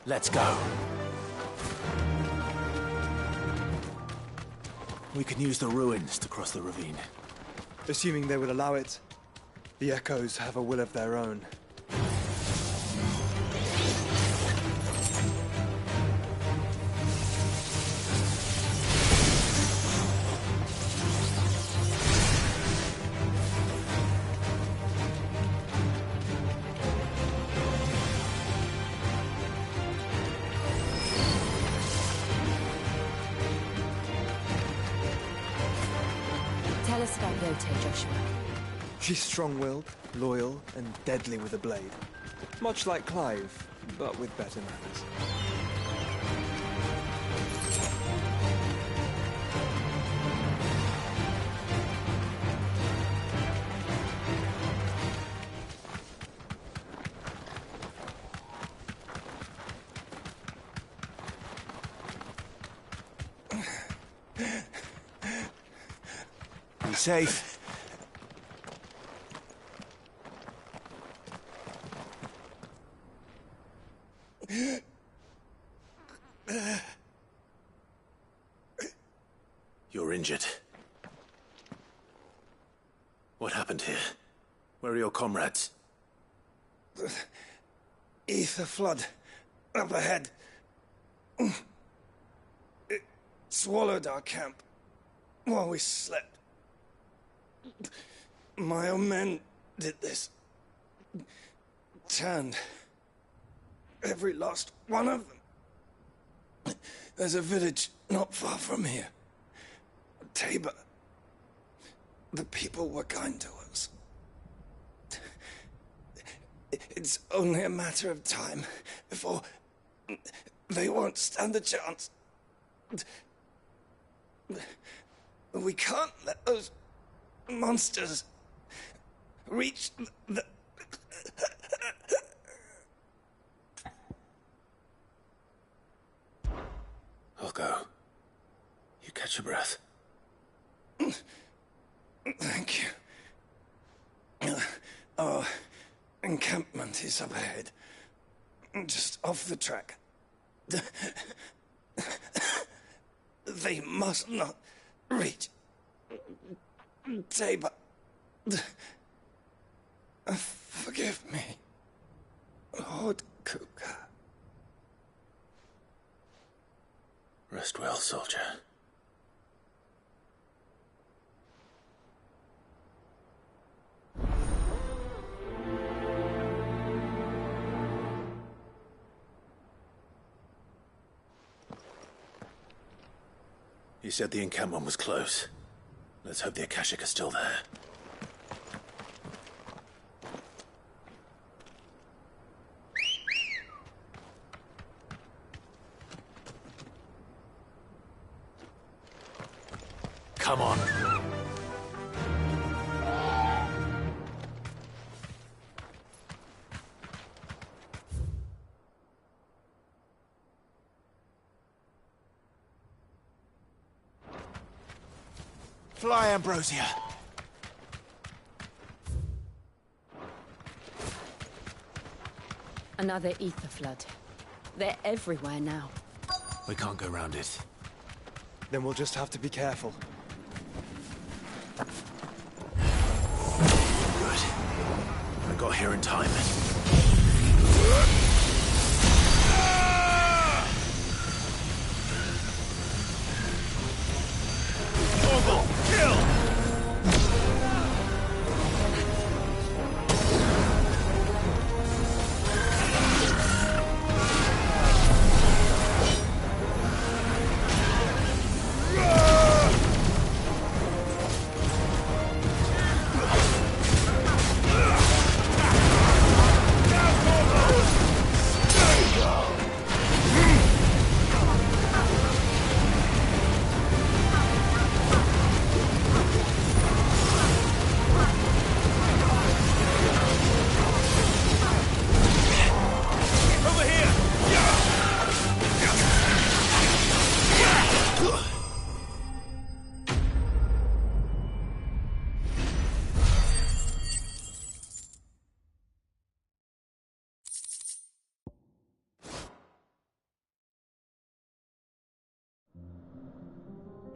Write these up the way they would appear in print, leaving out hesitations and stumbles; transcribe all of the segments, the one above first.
Let's go. We can use the ruins to cross the ravine. Assuming they would allow it. The Echoes have a will of their own. Tell us about Yote, Joshua. She's strong-willed, loyal, and deadly with a blade. Much like Clive, but with better manners. Be safe. You're injured. What happened here? Where are your comrades? Ether flood. Up ahead. It swallowed our camp while we slept. My own men did this. Turned. Every last one of them. There's a village not far from here. Tabor. The people were kind to us. It's only a matter of time before they won't stand a chance. We can't let those monsters reach the... I'll go. You catch your breath. Thank you. Our encampment is up ahead. Just off the track. They must not reach Tabor. Forgive me, Lord Kuka. Rest well, soldier. You said the encampment was close. Let's hope the Akashic are still there. Come on. Fly, Ambrosia. Another ether flood. They're everywhere now. We can't go round it. Then we'll just have to be careful. Good. I got here in time. Orville, kill!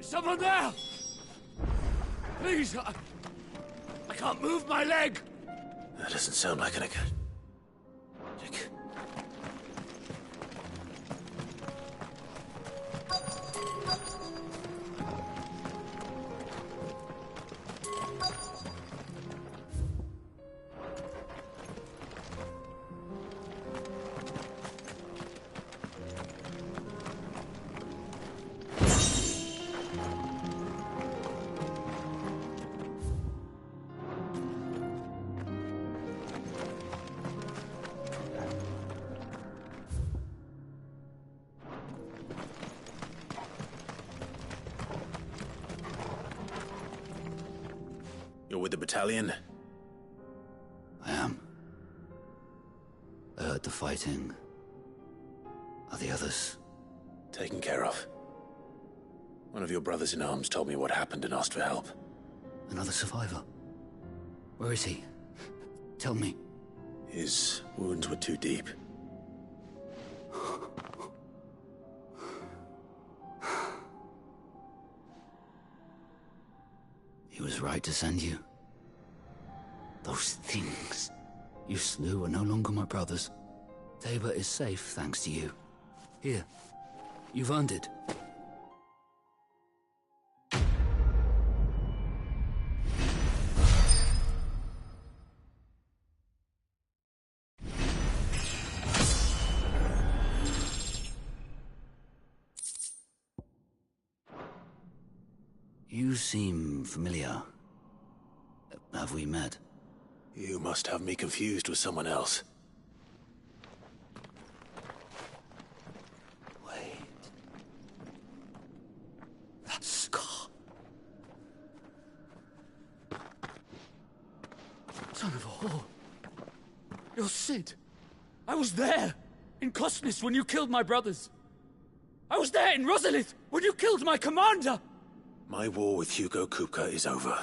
Someone there! Please, I can't move my leg! That doesn't sound like an egg. You're with the battalion? I am. I heard the fighting. Are the others? Taken care of. One of your brothers in arms told me what happened and asked for help. Another survivor? Where is he? Tell me. His wounds were too deep. He was right to send you. Those things you slew are no longer my brothers. Tabor is safe thanks to you. Here, you've earned it. You seem familiar. Have we met? You must have me confused with someone else. Wait. That scar. Son of a whore. You're Sid. I was there, in Cosnis, when you killed my brothers. I was there in Rosalith, when you killed my commander! My war with Hugo Kupka is over.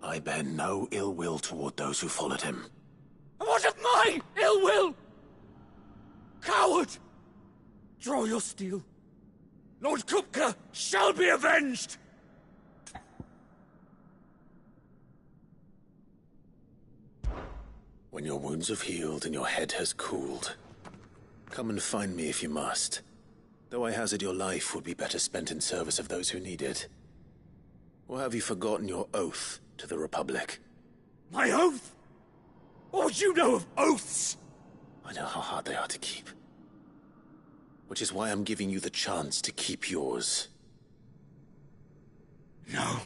I bear no ill will toward those who followed him. And what of my ill will? Coward! Draw your steel. Lord Kupka shall be avenged! When your wounds have healed and your head has cooled, come and find me if you must. Though I hazard your life would be better spent in service of those who need it. Or have you forgotten your oath to the Republic? My oath? What would you know of oaths? I know how hard they are to keep. Which is why I'm giving you the chance to keep yours. No.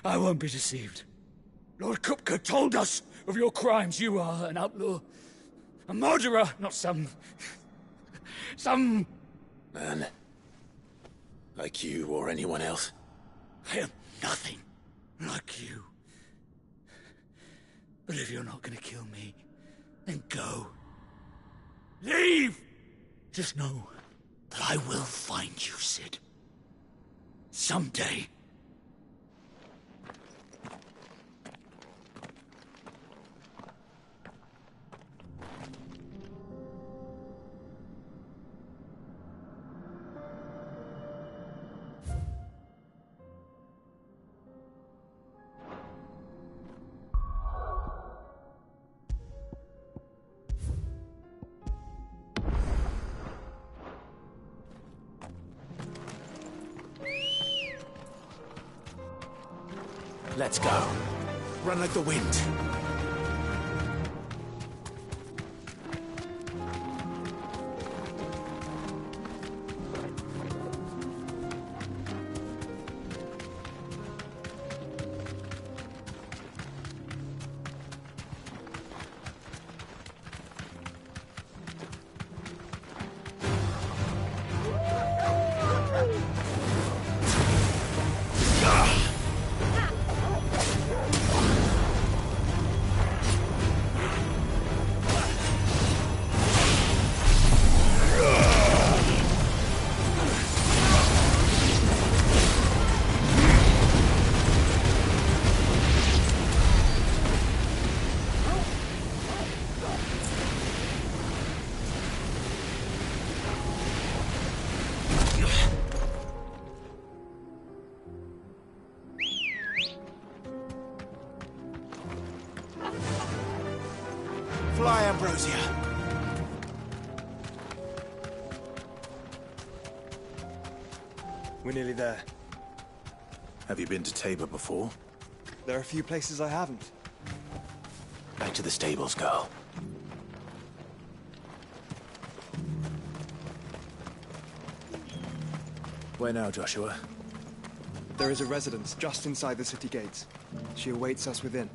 I won't be deceived. Lord Kupka told us of your crimes. You are an outlaw. A murderer, not some Man. Like you or anyone else. I am nothing like you. But if you're not gonna kill me, then go. Leave! Just know that I will find you, Sid. Someday. Let's go. Run like the wind. Ambrosia. We're nearly there. Have you been to Tabor before? There are a few places I haven't. Back to the stables, girl. Where now, Joshua? There is a residence just inside the city gates. She awaits us within.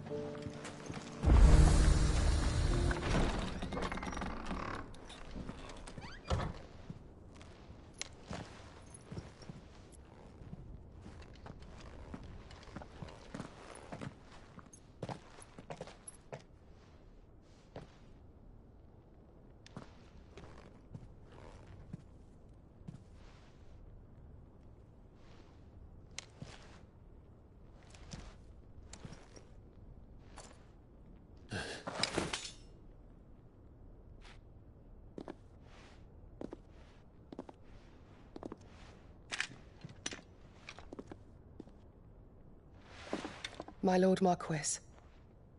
My Lord Marquis,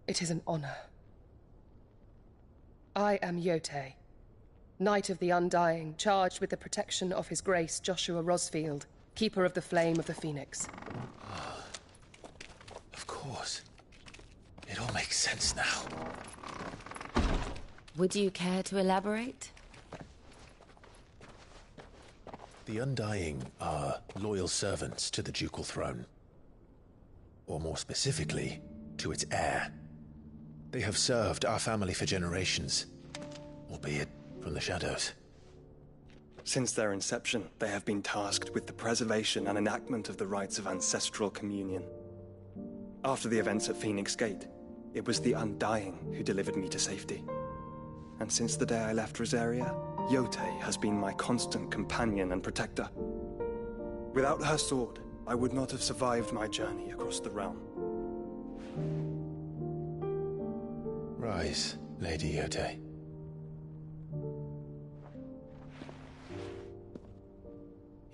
it is an honor. I am Yote, Knight of the Undying, charged with the protection of His Grace Joshua Rosfield, Keeper of the Flame of the Phoenix. Of course. It all makes sense now. Would you care to elaborate? The Undying are loyal servants to the ducal throne. Or more specifically, to its heir. They have served our family for generations, albeit from the shadows. Since their inception, they have been tasked with the preservation and enactment of the rites of ancestral communion. After the events at Phoenix Gate, it was the Undying who delivered me to safety. And since the day I left Rosaria, Yote has been my constant companion and protector. Without her sword, I would not have survived my journey across the realm. Rise, Lady Yote.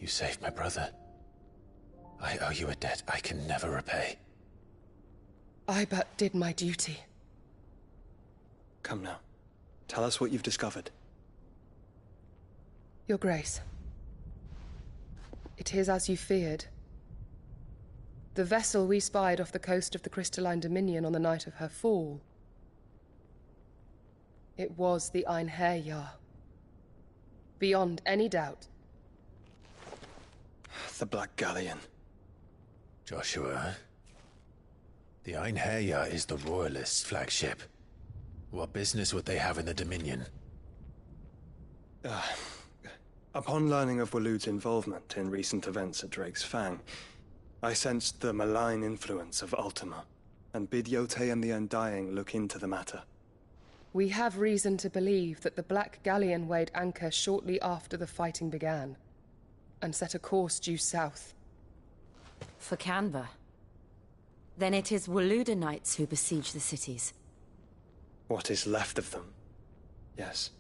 You saved my brother. I owe you a debt I can never repay. I but did my duty. Come now. Tell us what you've discovered. Your Grace. It is as you feared. The vessel we spied off the coast of the Crystalline Dominion on the night of her fall. It was the Einherjar. Beyond any doubt. The Black Galleon. Joshua, the Einherjar is the Royalists' flagship. What business would they have in the Dominion? Upon learning of Waloed's involvement in recent events at Drake's Fang, I sensed the malign influence of Ultima, and bid Yote and the Undying look into the matter. We have reason to believe that the Black Galleon weighed anchor shortly after the fighting began, and set a course due south. For Canva. Then it is Waloed knights who besiege the cities. What is left of them, yes.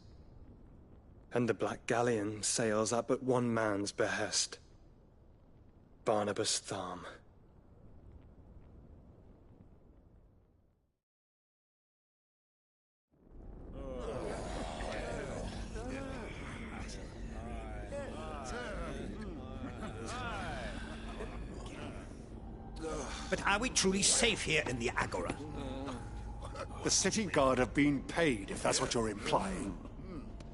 And the Black Galleon sails at but one man's behest. Barnabas Tharm. But are we truly safe here in the Agora? The city guard have been paid, if that's what you're implying.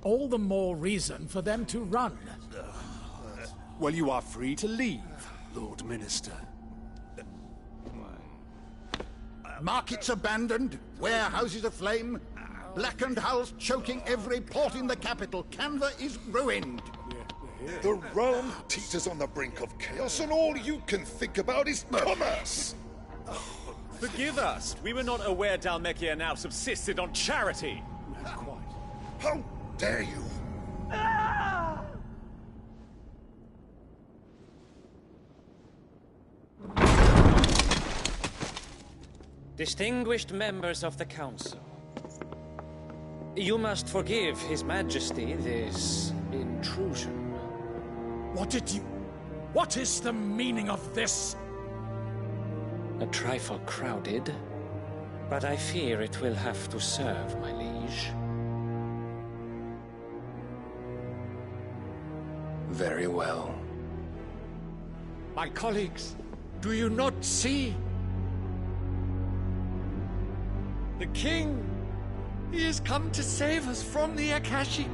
All the more reason for them to run. Well, you are free to leave, Lord Minister. Markets abandoned, warehouses aflame, blackened hulls choking every port in the capital. Canva is ruined. The realm teeters on the brink of chaos, and all you can think about is commerce! Forgive us. We were not aware Dhalmekia now subsisted on charity. How dare you! Distinguished members of the Council, you must forgive His Majesty this intrusion. What is the meaning of this? A trifle crowded, but I fear it will have to serve, my liege. Very well. My colleagues, do you not see? The king! He has come to save us from the Akashic.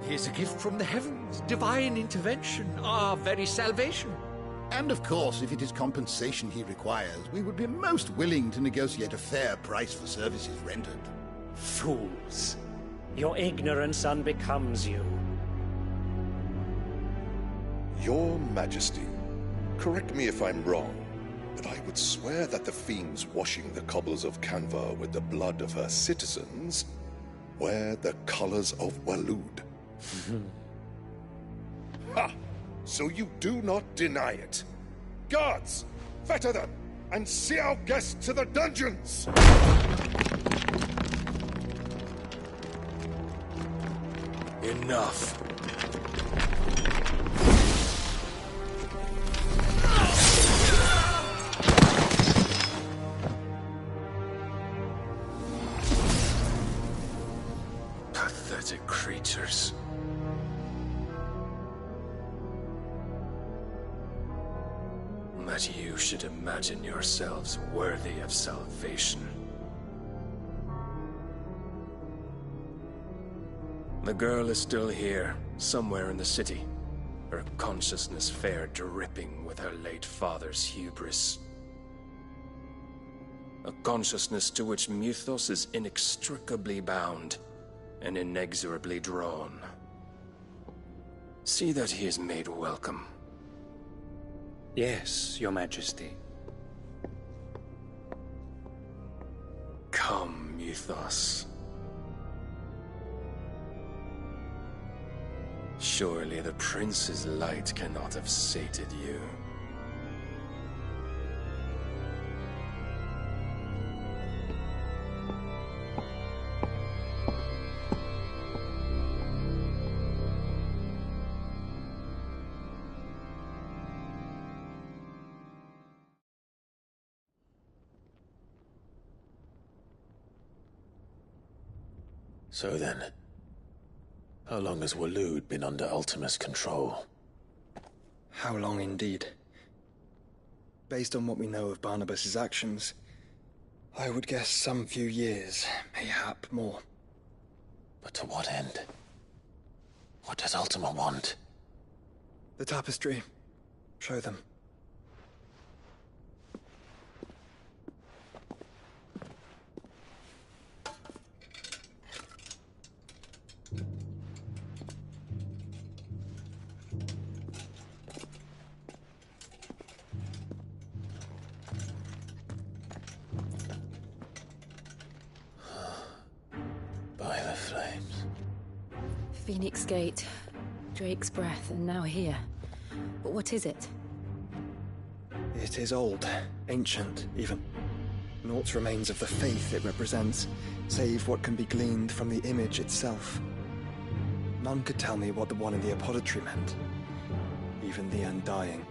He is a gift from the heavens, divine intervention, our very salvation. And of course, if it is compensation he requires, we would be most willing to negotiate a fair price for services rendered. Fools. Your ignorance unbecomes you. Your Majesty, correct me if I'm wrong, but I would swear that the fiends washing the cobbles of Canva with the blood of her citizens wear the colors of Waloed. Ha! So you do not deny it. Guards, fetter them, and see our guests to the dungeons! Enough. Pathetic creatures. That you should imagine yourselves worthy of salvation. The girl is still here, somewhere in the city. Her consciousness fair dripping with her late father's hubris. A consciousness to which Mythos is inextricably bound and inexorably drawn. See that he is made welcome. Yes, Your Majesty. Come, Mythos. Surely the prince's light cannot have sated you. So then, how long has Waloed been under Ultima's control? How long indeed? Based on what we know of Barnabas's actions, I would guess some few years, mayhap more. But to what end? What does Ultima want? The tapestry. Show them. By the flames. Phoenix Gate, Drake's Breath, and now here. But what is it? It is old, ancient, even. Naught remains of the faith it represents, save what can be gleaned from the image itself. None could tell me what the one in the apothecary meant, even the Undying.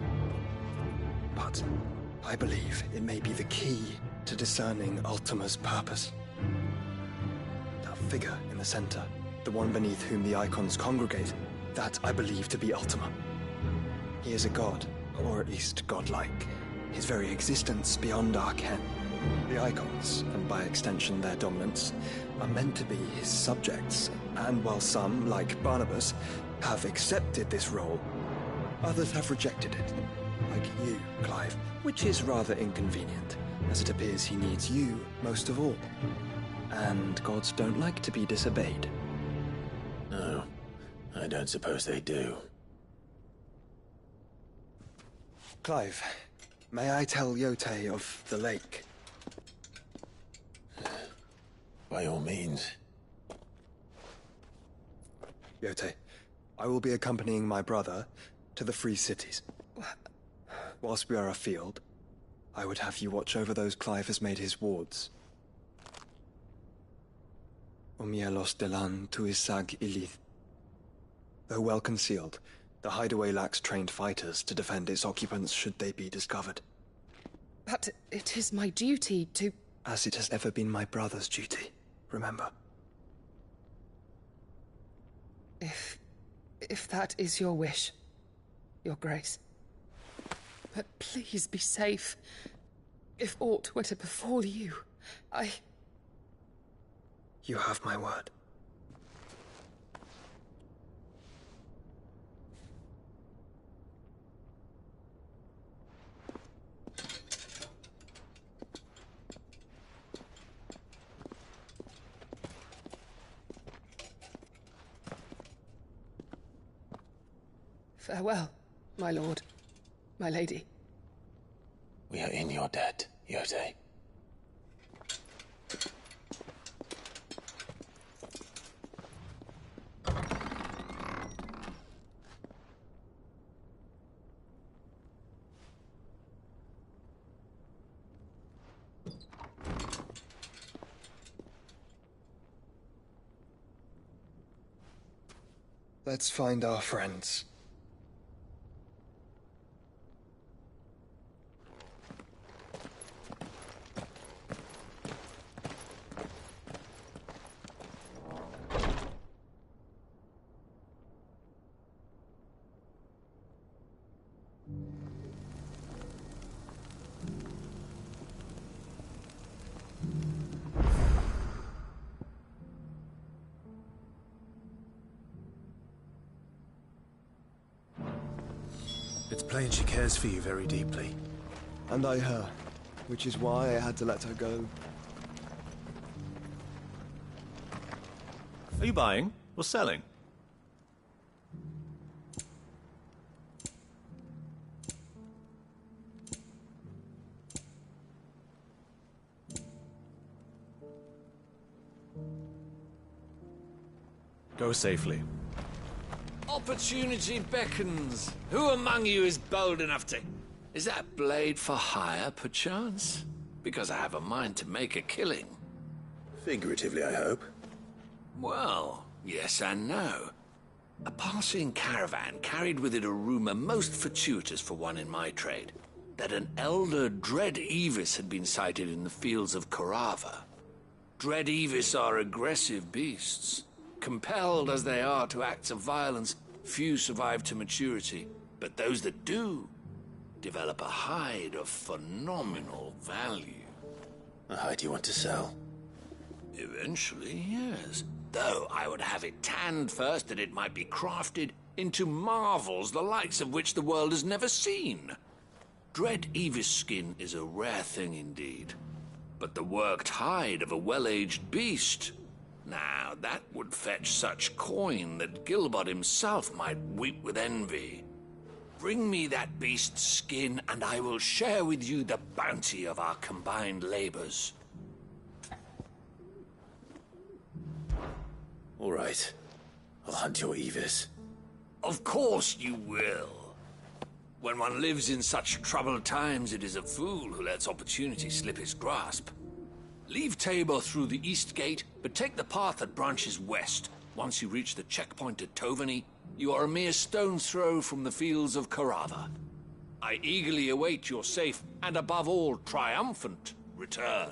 But I believe it may be the key to discerning Ultima's purpose. That figure in the center, the one beneath whom the icons congregate, that I believe to be Ultima. He is a god, or at least godlike, his very existence beyond our ken. The icons, and by extension their dominants, are meant to be his subjects, and while some, like Barnabas, have accepted this role, others have rejected it, like you, Clive, which is rather inconvenient, as it appears he needs you most of all. And gods don't like to be disobeyed. No, I don't suppose they do. Clive, may I tell Yote of the lake? By all means. Yote, I will be accompanying my brother to the Free Cities. Whilst we are afield, I would have you watch over those Clive has made his wards. Omielos delan tuisag ilith. Though well concealed, the hideaway lacks trained fighters to defend its occupants should they be discovered. But it is my duty to... As it has ever been my brother's duty, remember. If that is your wish, Your Grace. But please be safe. If aught were to befall you, You have my word. Farewell, my lord, my lady. We are in your debt, Yotei. Let's find our friends. It's plain she cares for you very deeply. And I her, which is why I had to let her go. Are you buying or selling? Go safely. Opportunity beckons. Who among you is bold enough to... Is that blade for hire, perchance? Because I have a mind to make a killing. Figuratively, I hope. Well, yes and no. A passing caravan carried with it a rumor most fortuitous for one in my trade, that an elder Dread Evis had been sighted in the fields of Korava. Dread Evis are aggressive beasts. Compelled as they are to acts of violence, few survive to maturity, but those that do develop a hide of phenomenal value. A hide you want to sell? Eventually, yes. Though I would have it tanned first that it might be crafted into marvels the likes of which the world has never seen. Dread Evis skin is a rare thing indeed, but the worked hide of a well-aged beast... Now, that would fetch such coin that Gilbert himself might weep with envy. Bring me that beast's skin, and I will share with you the bounty of our combined labors. All right. I'll hunt your Evis. Of course you will. When one lives in such troubled times, it is a fool who lets opportunity slip his grasp. Leave Tabor through the east gate, but take the path that branches west. Once you reach the checkpoint at Tovani, you are a mere stone's throw from the fields of Korava. I eagerly await your safe, and above all, triumphant return.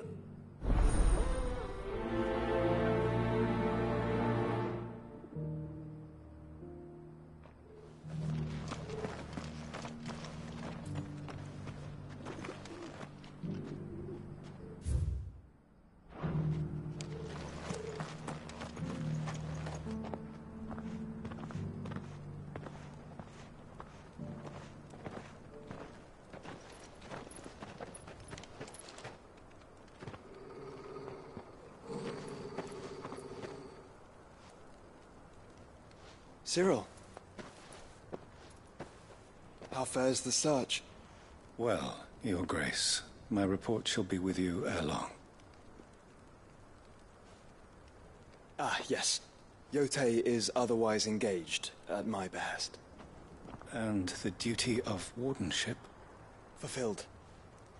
Cyril. How fares the search? Well, Your Grace, my report shall be with you ere long. Ah, yes. Yotei is otherwise engaged, at my behest. And the duty of wardenship? Fulfilled.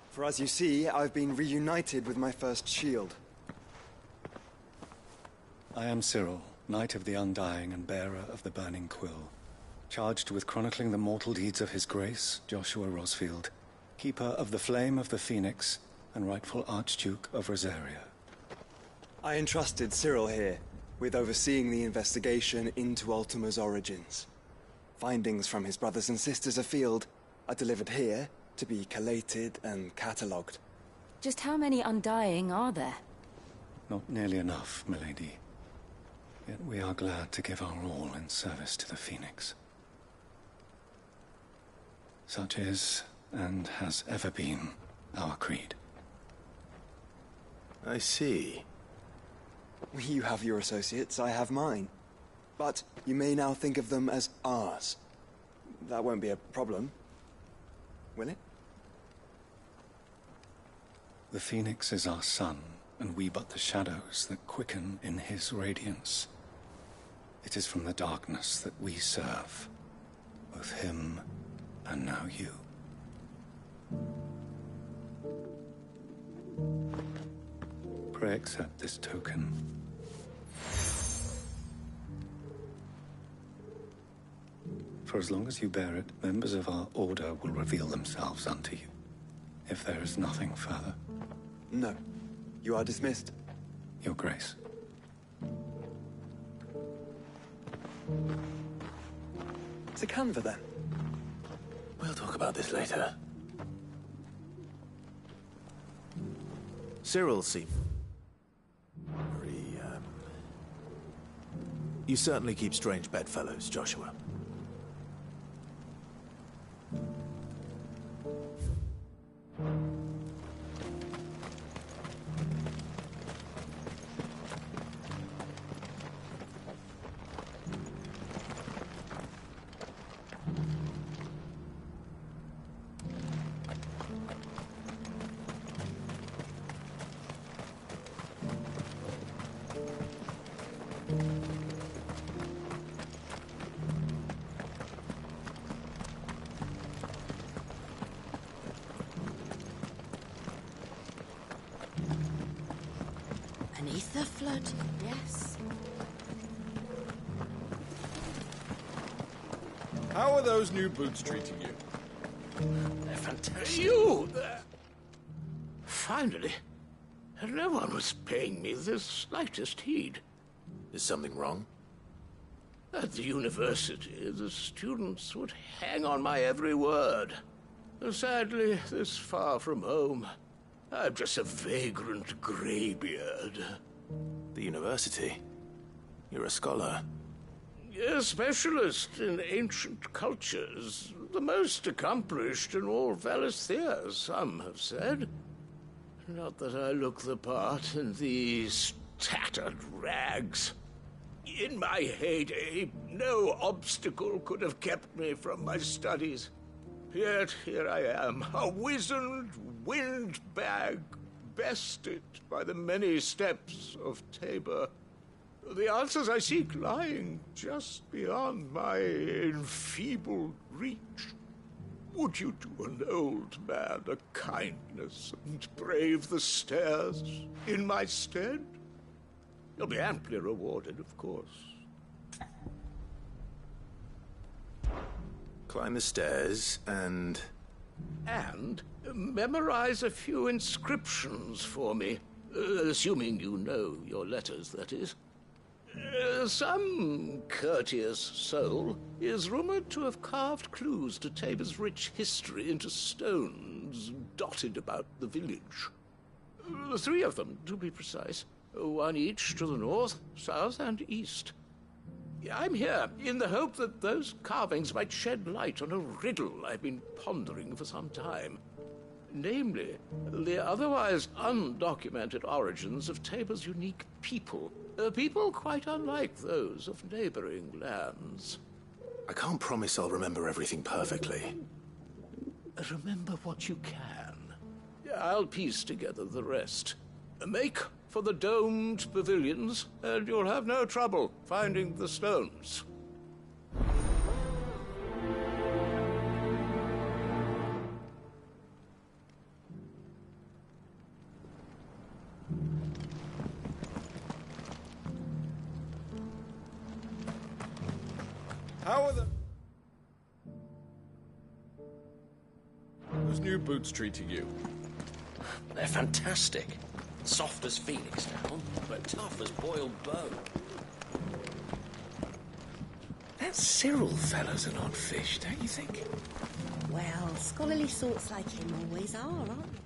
For as you see, I've been reunited with my first shield. I am Cyril, Knight of the Undying and bearer of the Burning Quill, charged with chronicling the mortal deeds of His Grace, Joshua Rosfield, Keeper of the Flame of the Phoenix and rightful Archduke of Rosaria. I entrusted Cyril here with overseeing the investigation into Ultima's origins. Findings from his brothers and sisters afield are delivered here to be collated and catalogued. Just how many Undying are there? Not nearly enough, milady. Yet we are glad to give our all in service to the Phoenix. Such is, and has ever been, our creed. I see. You have your associates, I have mine. But you may now think of them as ours. That won't be a problem, will it? The Phoenix is our sun, and we but the shadows that quicken in his radiance. It is from the darkness that we serve, both him and now you. Pray accept this token. For as long as you bear it, members of our order will reveal themselves unto you, if there is nothing further. No. You are dismissed. Your Grace. To Canva, then. We'll talk about this later. Cyril seems very, You certainly keep strange bedfellows, Joshua. An ether flood? Yes. How are those new boots treating you? They're fantastic. You! Finally. No one was paying me the slightest heed. Is something wrong? At the university, the students would hang on my every word. Sadly, this far from home, I'm just a vagrant greybeard. The university? You're a scholar. A specialist in ancient cultures. The most accomplished in all Valisthea, some have said. Not that I look the part in these tattered rags. In my heyday, no obstacle could have kept me from my studies. Yet here I am, a wizened windbag, bested by the many steps of Tabor. The answers I seek lying just beyond my enfeebled reach. Would you do an old man a kindness and brave the stairs in my stead? You'll be amply rewarded, of course. Climb the stairs and... And memorize a few inscriptions for me. Assuming you know your letters, that is. Some courteous soul is rumored to have carved clues to Tabor's rich history into stones dotted about the village. 3 of them, to be precise. 1 each to the north, south, and east. I'm here in the hope that those carvings might shed light on a riddle I've been pondering for some time. Namely, the otherwise undocumented origins of Tabor's unique people. People quite unlike those of neighboring lands. I can't promise I'll remember everything perfectly. Remember what you can. I'll piece together the rest. Make for the domed pavilions, and you'll have no trouble finding the stones. How are the those new boots treating you? They're fantastic. Soft as phoenix down, but tough as boiled bone. That Cyril fellow's an odd fish, don't you think? Well, scholarly sorts like him always are, aren't they?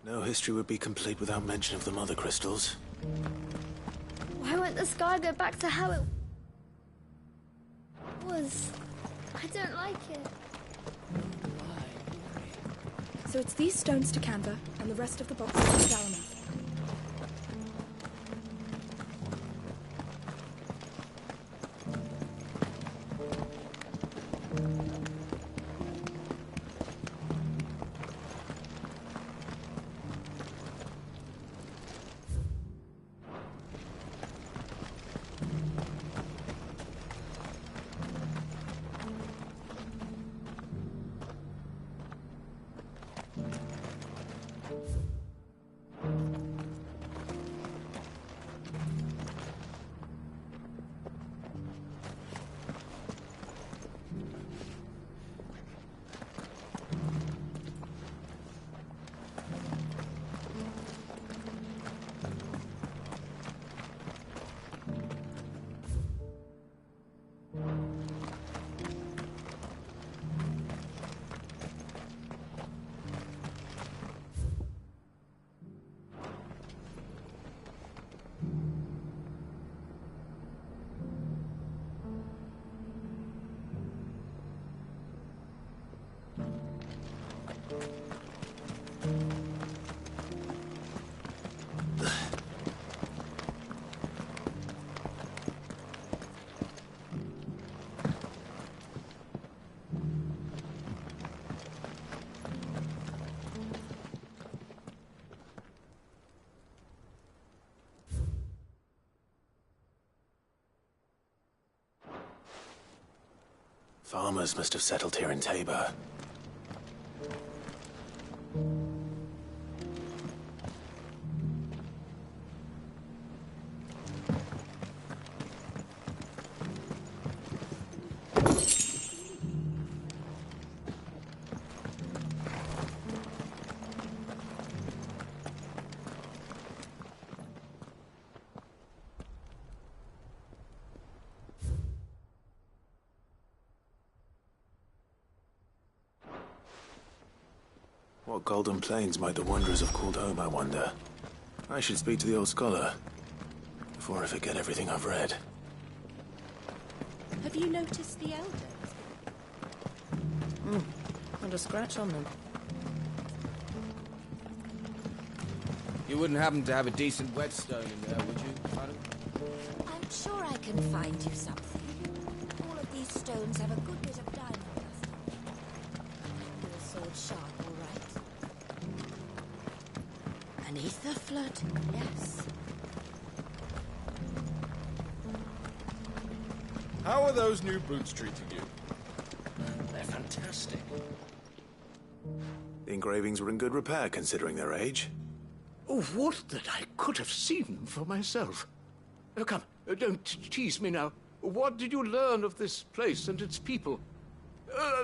No history would be complete without mention of the mother crystals. Why won't the sky go back to how it was? I don't like it. So it's these stones to Canva, and the rest of the boxes to Dalama. Farmers must have settled here in Tabor. What golden plains might the wanderers have called home, I wonder? I should speak to the old scholar before I forget everything I've read. Have you noticed the elders? Not a scratch on them. You wouldn't happen to have a decent whetstone in there, would you, madam? I'm sure I can find you something. All of these stones have a good bit of diamond dust on them. Your sword sharp, all right. Beneath the flood, yes. How are those new boots treating you? They're fantastic. The engravings were in good repair, considering their age. Oh, would that I could have seen them for myself. Oh, come, don't tease me now. What did you learn of this place and its people?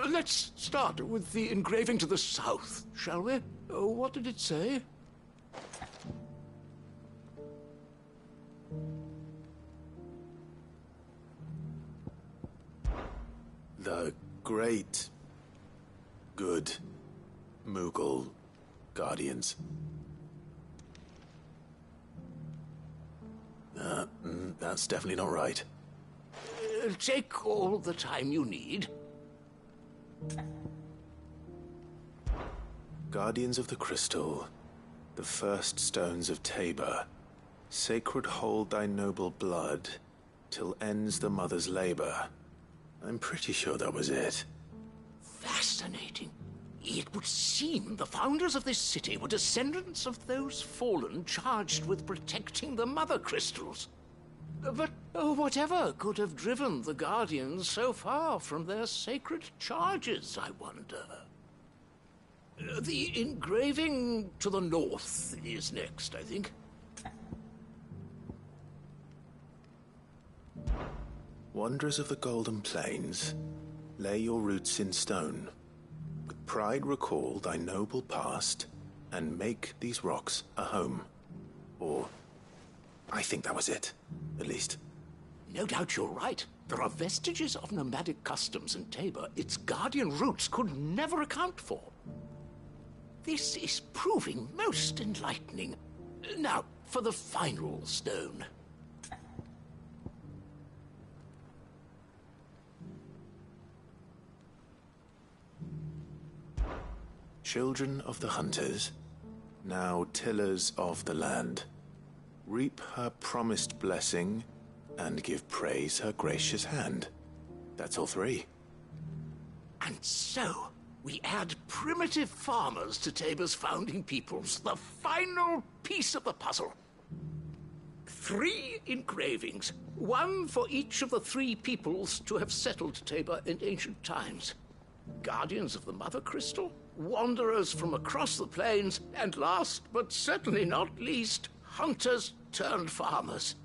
Let's start with the engraving to the south, shall we? What did it say? The great, good Mughal guardians. That's definitely not right. Take all the time you need. Guardians of the Crystal, the first stones of Tabor, sacred hold thy noble blood, till ends the mother's labor. I'm pretty sure that was it. Fascinating. It would seem the founders of this city were descendants of those fallen charged with protecting the mother crystals. But whatever could have driven the Guardians so far from their sacred charges, I wonder? The engraving to the north is next, I think. Wanderers of the Golden Plains, lay your roots in stone. With pride recall thy noble past, and make these rocks a home. Or, I think that was it, at least. No doubt you're right. There are vestiges of nomadic customs in Tabor its guardian roots could never account for. This is proving most enlightening. Now, for the final stone. Children of the hunters, now tillers of the land, reap her promised blessing and give praise her gracious hand. That's all three. And so, we add primitive farmers to Tabor's founding peoples, the final piece of the puzzle. 3 engravings, one for each of the 3 peoples to have settled Tabor in ancient times. Guardians of the Mother Crystal, wanderers from across the plains, and last but certainly not least, hunters turned farmers.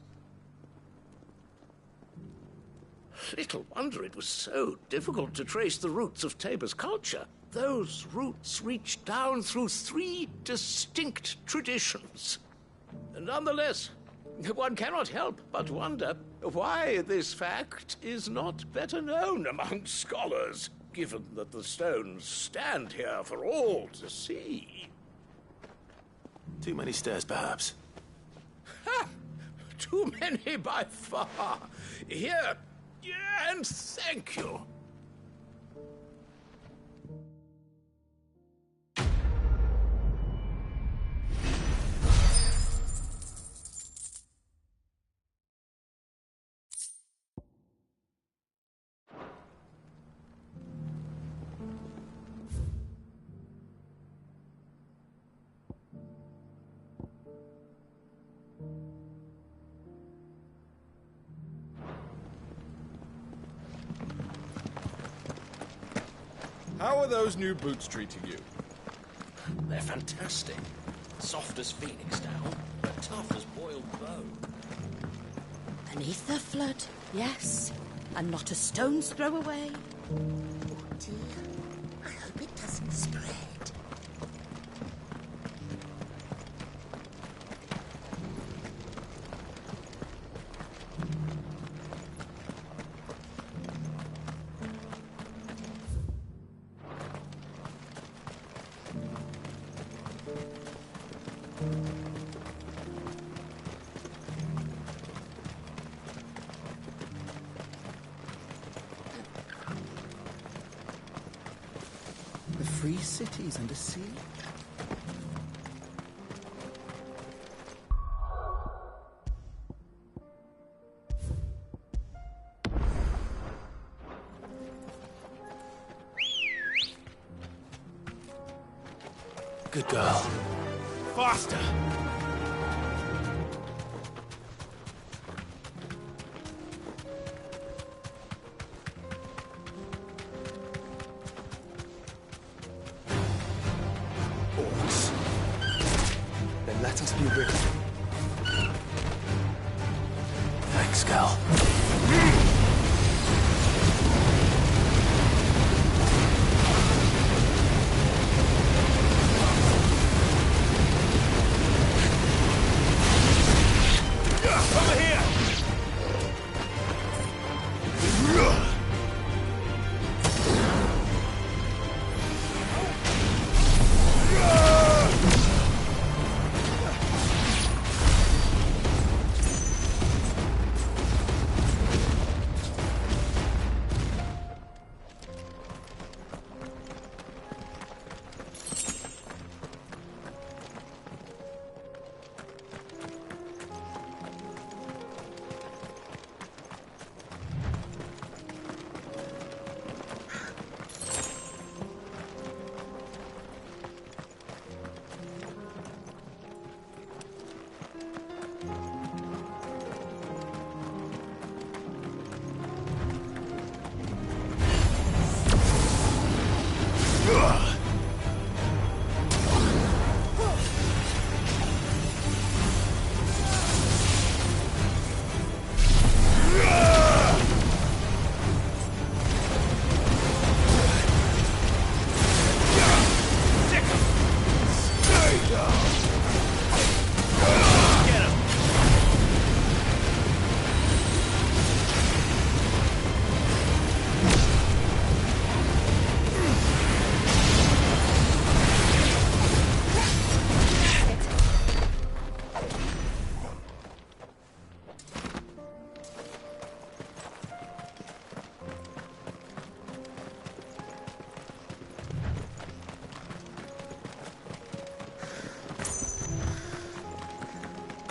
Little wonder it was so difficult to trace the roots of Tabor's culture. Those roots reach down through 3 distinct traditions. Nonetheless, one cannot help but wonder why this fact is not better known among scholars, given that the stones stand here for all to see. Too many stairs, perhaps. Ha! Too many by far. Here, and thank you. How are those new boots treating you? They're fantastic. Soft as phoenix down, but tough as boiled bone. Beneath the flood, yes. And not a stone's throw away. Oh dear. I hope it doesn't spread. The free cities and a sea? Good girl. Faster! Then let us be rid of them. Thanks, Gal. Over here!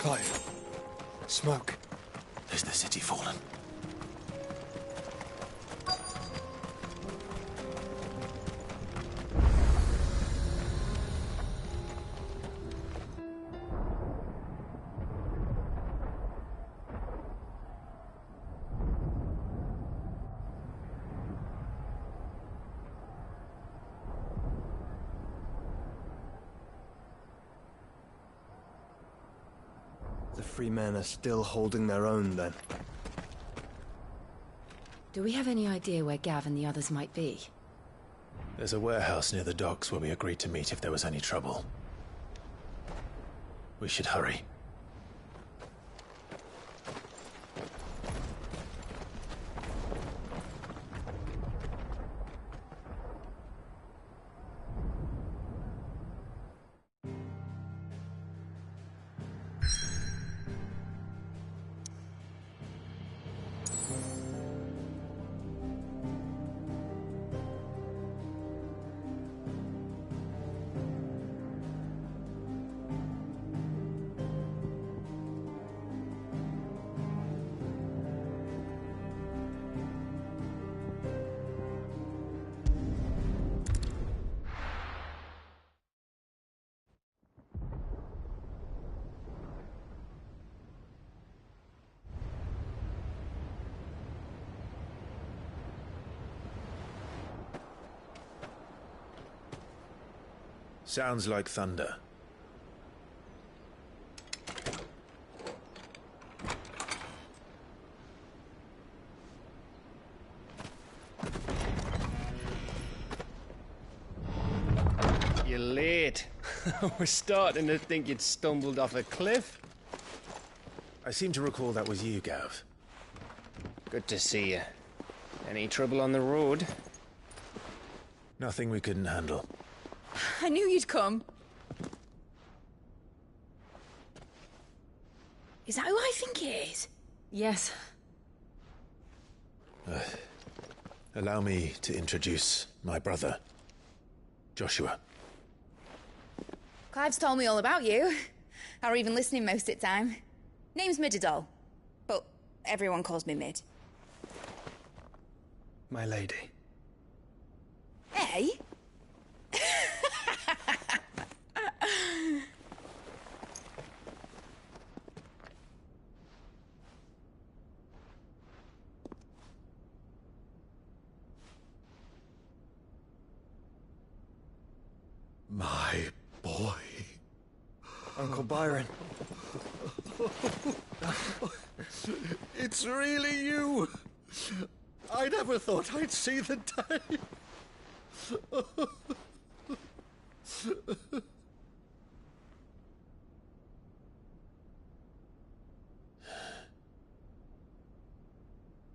Clive. Smoke. Is the city fallen? The free men are still holding their own, then. Do we have any idea where Gav and the others might be? There's a warehouse near the docks where we agreed to meet if there was any trouble. We should hurry. Sounds like thunder. You're late. We're starting to think you'd stumbled off a cliff. I seem to recall that was you, Gav. Good to see you. Any trouble on the road? Nothing we couldn't handle. I knew you'd come. Is that who I think it is? Yes. Allow me to introduce my brother, Joshua. Clive's told me all about you. Or even listening most of the time. Name's Midadol, but everyone calls me Mid. My lady. Hey? My boy. Uncle Byron. It's really you. I never thought I'd see the day.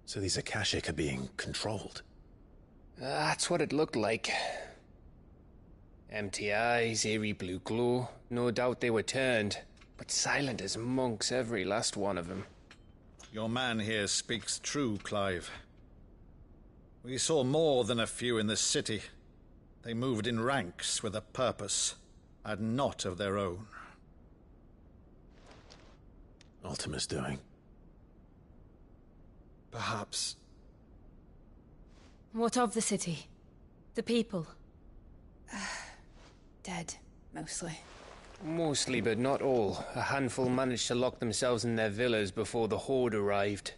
So these Akashic are being controlled? That's what it looked like. Empty eyes, eerie blue glow. No doubt they were turned, but silent as monks, every last one of them. Your man here speaks true, Clive. We saw more than a few in this city. They moved in ranks with a purpose, and not of their own. Ultima's doing. Perhaps. What of the city? The people? Dead, mostly. Mostly, but not all. A handful managed to lock themselves in their villas before the Horde arrived.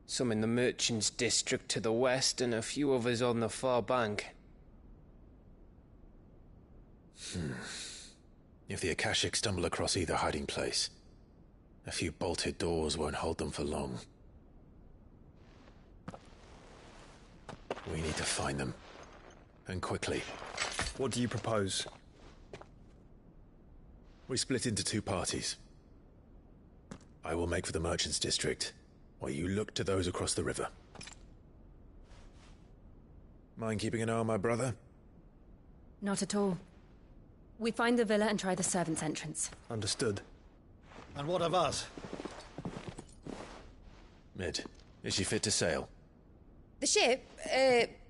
Some in the Merchants' District to the west, and a few others on the far bank. If the Akashic stumble across either hiding place, a few bolted doors won't hold them for long. We need to find them. And quickly. What do you propose? We split into two parties. I will make for the Merchants' District, while you look to those across the river. Mind keeping an eye on my brother? Not at all. We find the villa and try the servants' entrance. Understood. And what of us? Mid, is she fit to sail? The ship,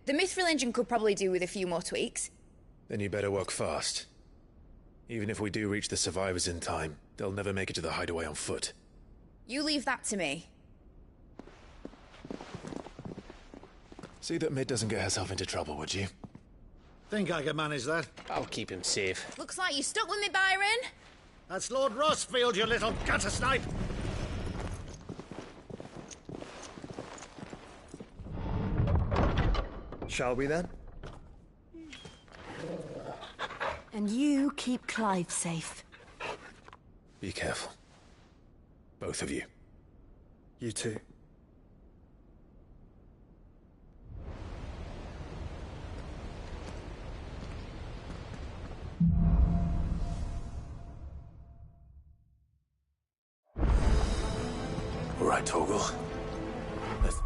the Mithril engine could probably do with a few more tweaks. Then you better work fast. Even if we do reach the survivors in time, they'll never make it to the hideaway on foot. You leave that to me. See that Mid doesn't get herself into trouble, would you? Think I can manage that. I'll keep him safe. Looks like you stuck with me, Byron. That's Lord Rossfield, you little gutter snipe! Shall we then? And you keep Clive safe. Be careful. Both of you. You too. All right, Torgal. Let's...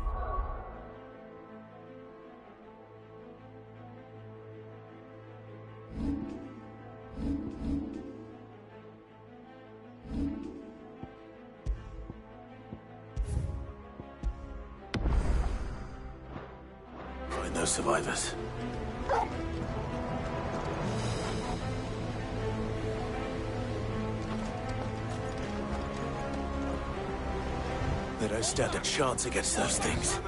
Find those survivors. They don't stand a chance against those things.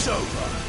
It's over.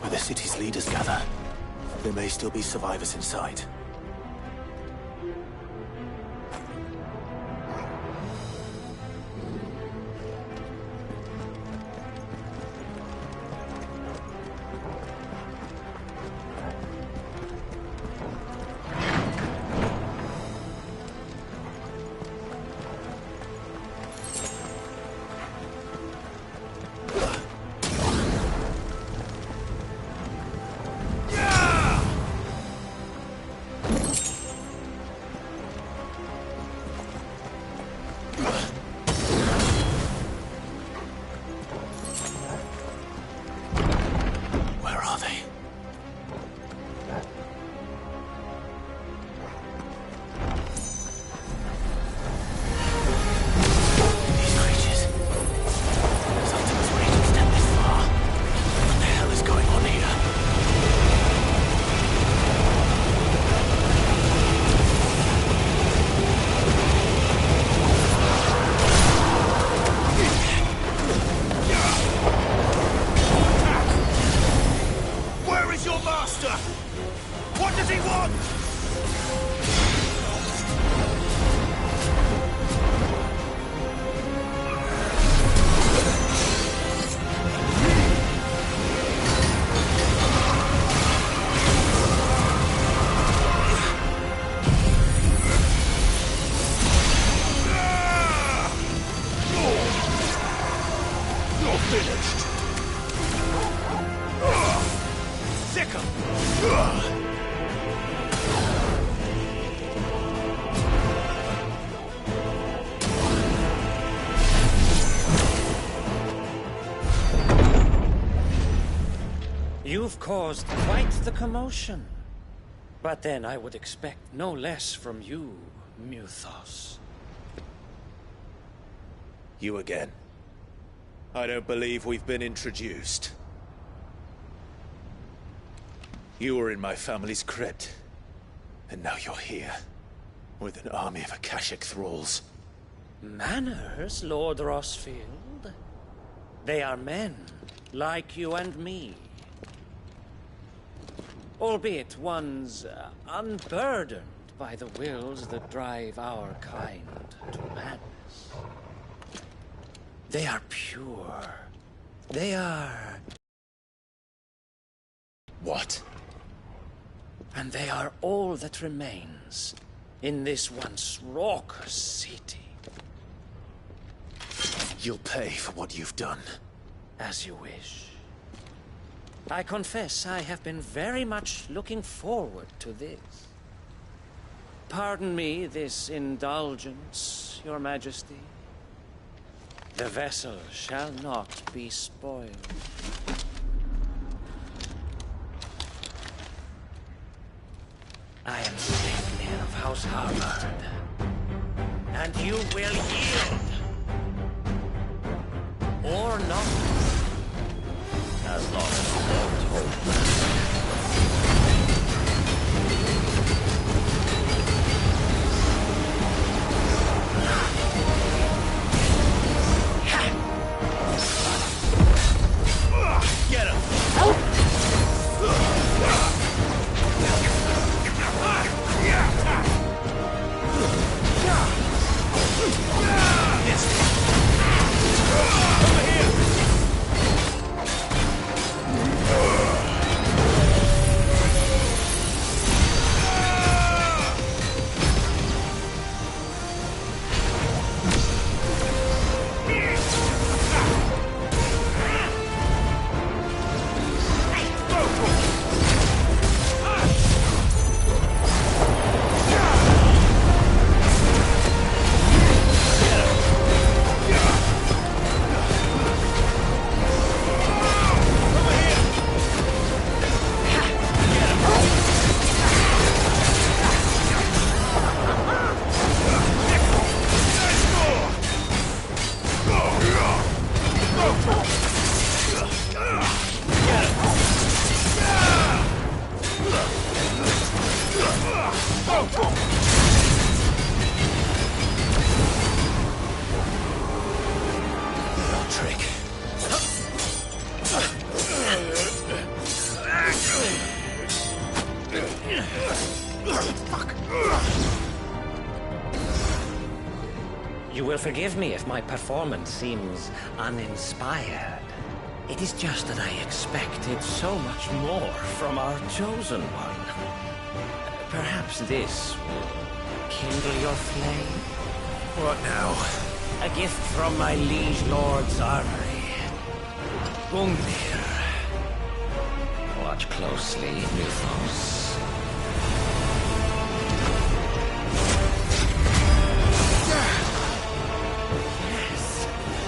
Where the city's leaders gather. There may still be survivors inside. What does he want? You've caused quite the commotion. But then I would expect no less from you, Muthos. You again. I don't believe we've been introduced. You were in my family's crypt, and now you're here, with an army of Akashic thralls. Manners, Lord Rosfield? They are men, like you and me. Albeit ones unburdened by the wills that drive our kind to madness. They are pure. They are... What? And they are all that remains in this once raucous city. You'll pay for what you've done. As you wish. I confess I have been very much looking forward to this. Pardon me this indulgence, Your Majesty. The vessel shall not be spoiled. I am Signian of House Harvard, and you will yield. Or not. As long as you don't hold back. Get him! You will forgive me if my performance seems uninspired. It is just that I expected so much more from our chosen one. Perhaps this will kindle your flame? What now? A gift from my liege lord's armory. Gungnir. Watch closely, Muthos.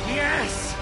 Yes!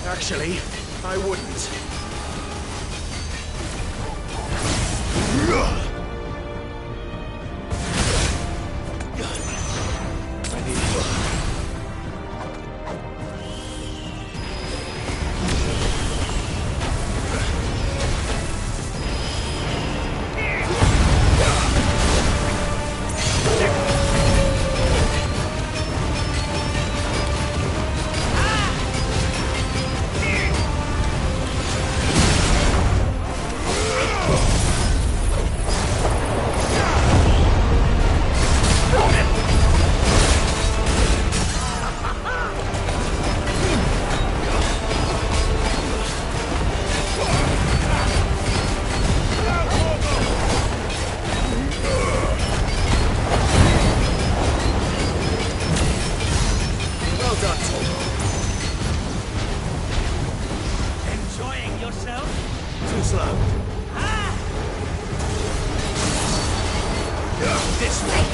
Actually, I wouldn't. Enjoying yourself? Too slow. This way.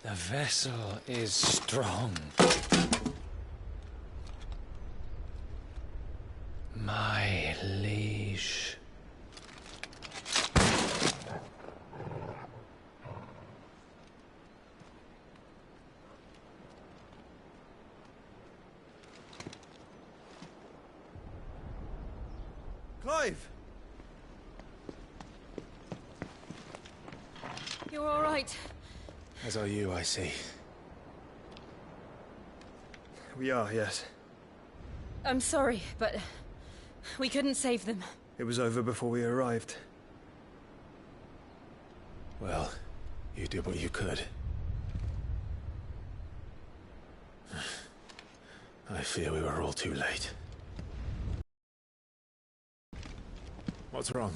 The vessel is strong. My liege. Clive! You're all right. As are you, I see. We are, yes. I'm sorry, but we couldn't save them. It was over before we arrived. Well, you did what you could. I fear we were all too late. What's wrong?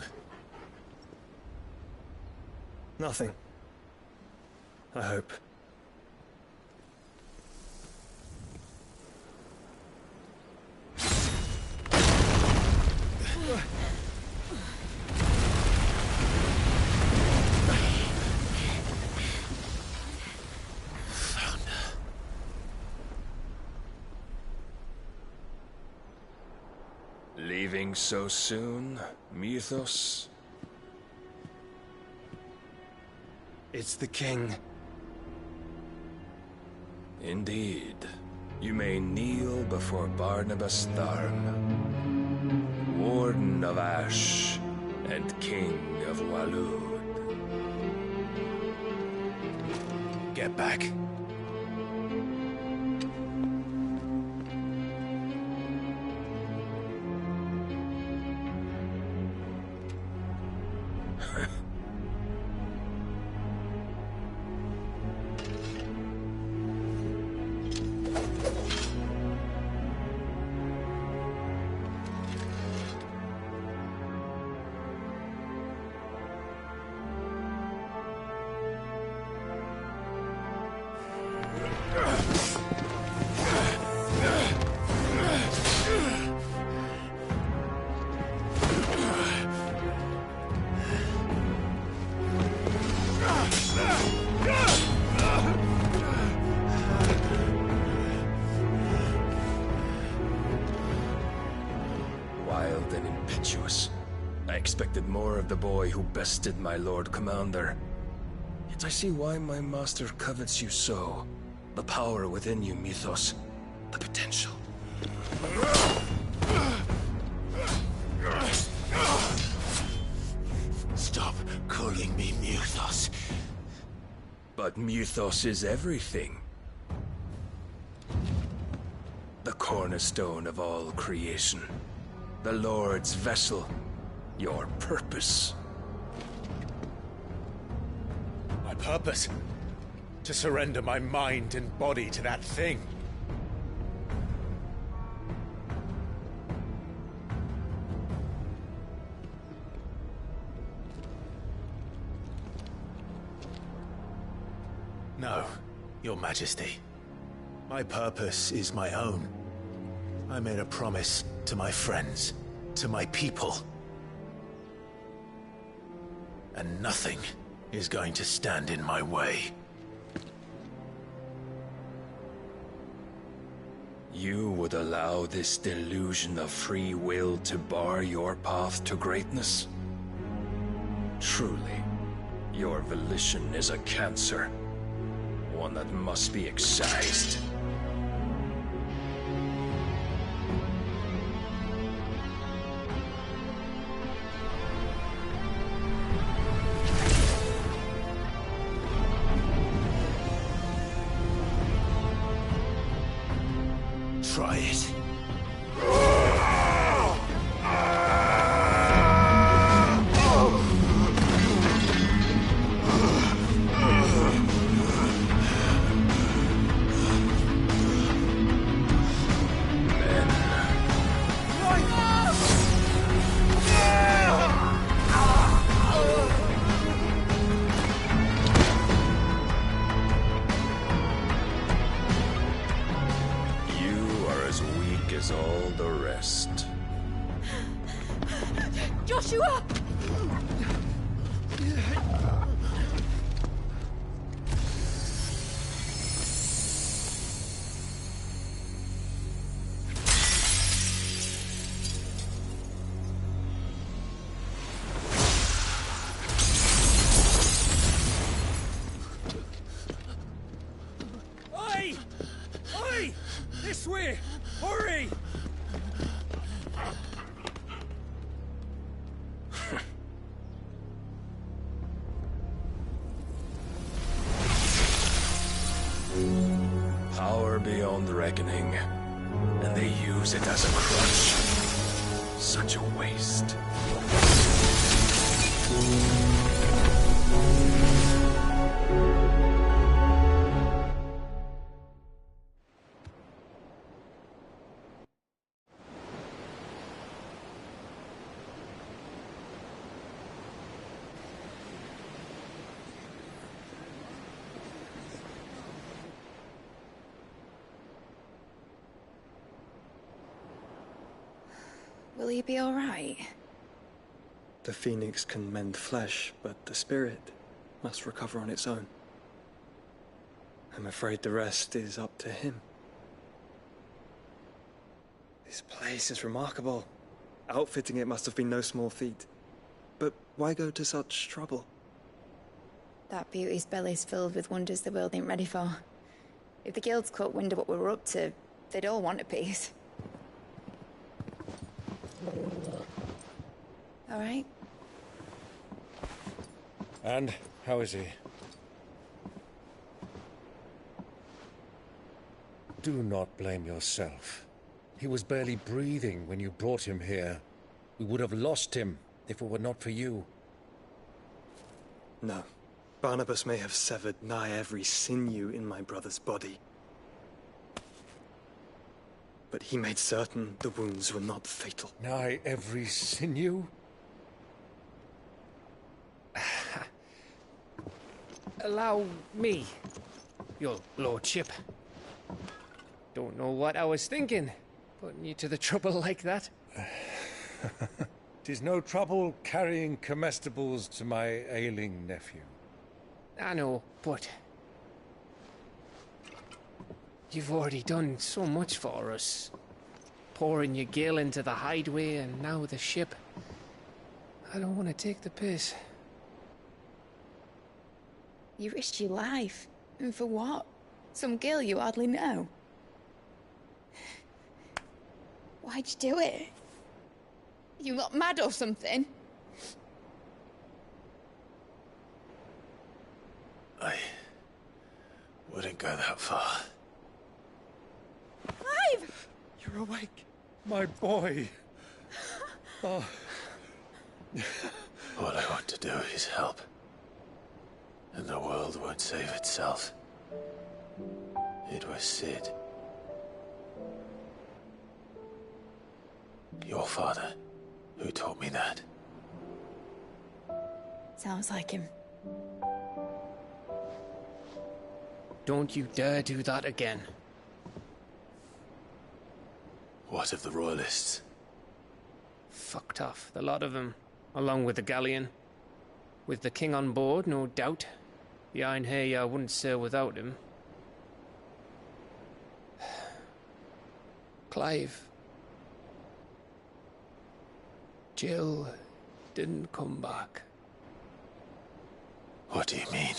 Nothing. I hope. Leaving so soon, Mythos? It's the king. Indeed. You may kneel before Barnabas Tharn, Warden of Ash and King of Waloed. Get back. Wild and impetuous. I expected more of the boy who bested my Lord Commander. Yet I see why my master covets you so. The power within you, Mythos. The potential. Stop calling me Mythos. But Mythos is everything. The cornerstone of all creation. The Lord's vessel. Your purpose. My purpose? To surrender my mind and body to that thing. No, Your Majesty. My purpose is my own. I made a promise to my friends, to my people. And nothing is going to stand in my way. You would allow this delusion of free will to bar your path to greatness? Truly, your volition is a cancer. One that must be excised. Try it. As all the rest. Joshua! Oi! Oi! This way! Hurry! Power beyond reckoning, and they use it as a crutch. Such a waste. Will he be all right? The phoenix can mend flesh, but the spirit must recover on its own. I'm afraid the rest is up to him. This place is remarkable. Outfitting it must have been no small feat. But why go to such trouble? That beauty's belly's filled with wonders the world ain't ready for. If the guilds caught wind of what we were up to, they'd all want a piece. All right? And how is he? Do not blame yourself. He was barely breathing when you brought him here. We would have lost him if it were not for you. No. Barnabas may have severed nigh every sinew in my brother's body. But he made certain the wounds were not fatal. Nigh every sinew? Allow me, your lordship. Don't know what I was thinking, putting you to the trouble like that. 'Tis no trouble carrying comestibles to my ailing nephew. I know, but you've already done so much for us. Pouring your gale into the hideaway and now the ship. I don't want to take the piss. You risked your life. And for what? Some girl you hardly know. Why'd you do it? You got mad or something? I wouldn't go that far. Clive! You're awake. My boy. Oh. All I want to do is help. And the world won't save itself. It was Sid. Your father, who taught me that. Sounds like him. Don't you dare do that again. What of the Royalists? Fucked off, the lot of them, along with the galleon. With the king on board, no doubt. The Iron Hair wouldn't sail without him. Clive. Jill didn't come back. What do you mean?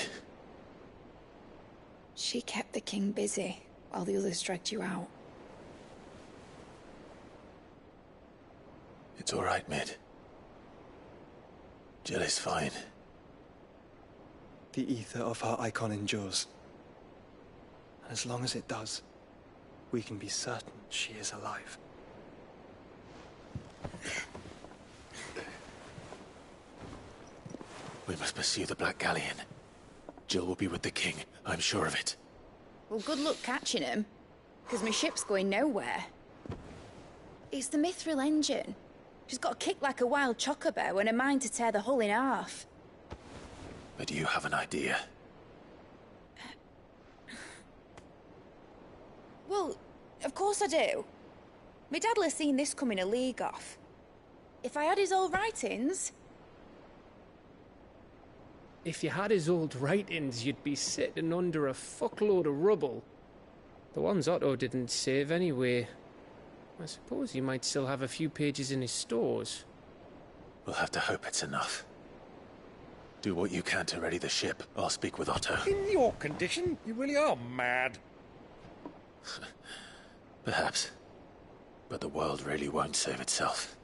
She kept the king busy while the others dragged you out. It's all right, Mid. Jill is fine. The ether of her icon endures. And as long as it does, we can be certain she is alive. We must pursue the Black Galleon. Jill will be with the king, I'm sure of it. Well, good luck catching him, because my ship's going nowhere. It's the Mithril engine. She's got a kick like a wild chocobo and a mind to tear the hull in half. But you have an idea. Well, of course I do. My dad'll have seen this coming a league off. If I had his old writings... If you had his old writings, you'd be sitting under a fuckload of rubble. The ones Otto didn't save anyway. I suppose you might still have a few pages in his stores. We'll have to hope it's enough. Do what you can to ready the ship. I'll speak with Otto. In your condition, you really are mad. Perhaps. But the world really won't save itself.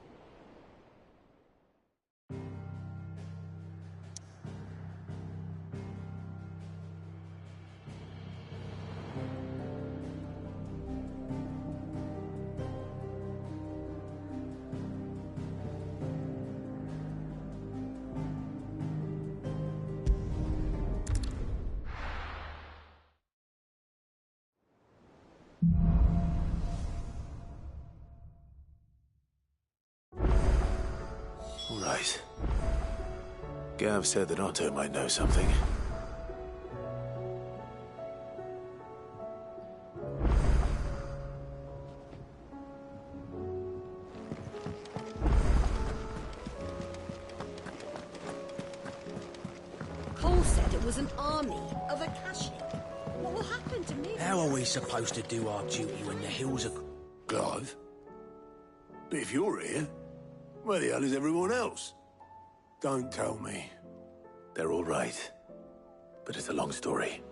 Right. Gav said that Otto might know something. Cole said it was an army of Akashi. What will happen to me? How are we supposed to do our duty when the hills are... Clive? But if you're here, Where the hell is everyone else? Don't tell me. They're all right. But it's a long story.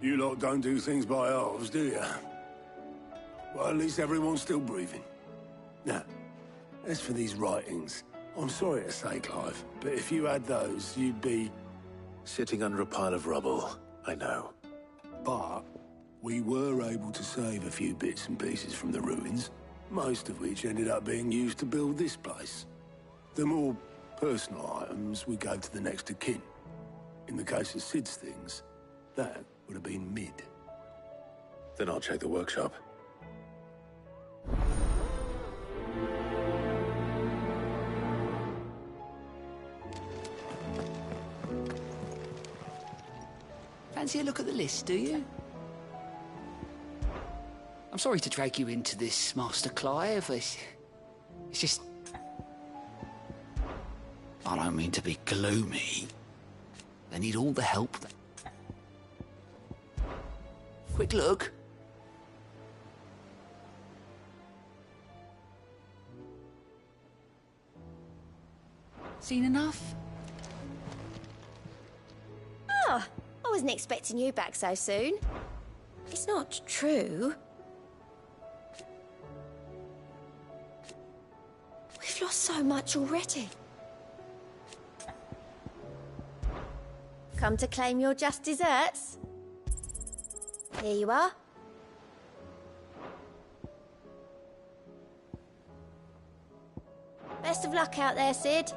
You lot don't do things by halves, do you? Well, at least everyone's still breathing. Now, as for these writings, I'm sorry to say, Clive, but if you had those, you'd be... Sitting under a pile of rubble, I know. But we were able to save a few bits and pieces from the ruins, most of which ended up being used to build this place. The more personal items we gave to the next of kin. In the case of Sid's things, that would have been mid. Then I'll check the workshop. Fancy a look at the list, do you? I'm sorry to drag you into this, Master Clive. It's just... I don't mean to be gloomy. They need all the help that... Quick look. Seen enough? Oh, I wasn't expecting you back so soon. It's not true. We've lost so much already. Come to claim your just desserts? Here you are. Best of luck out there, Sid.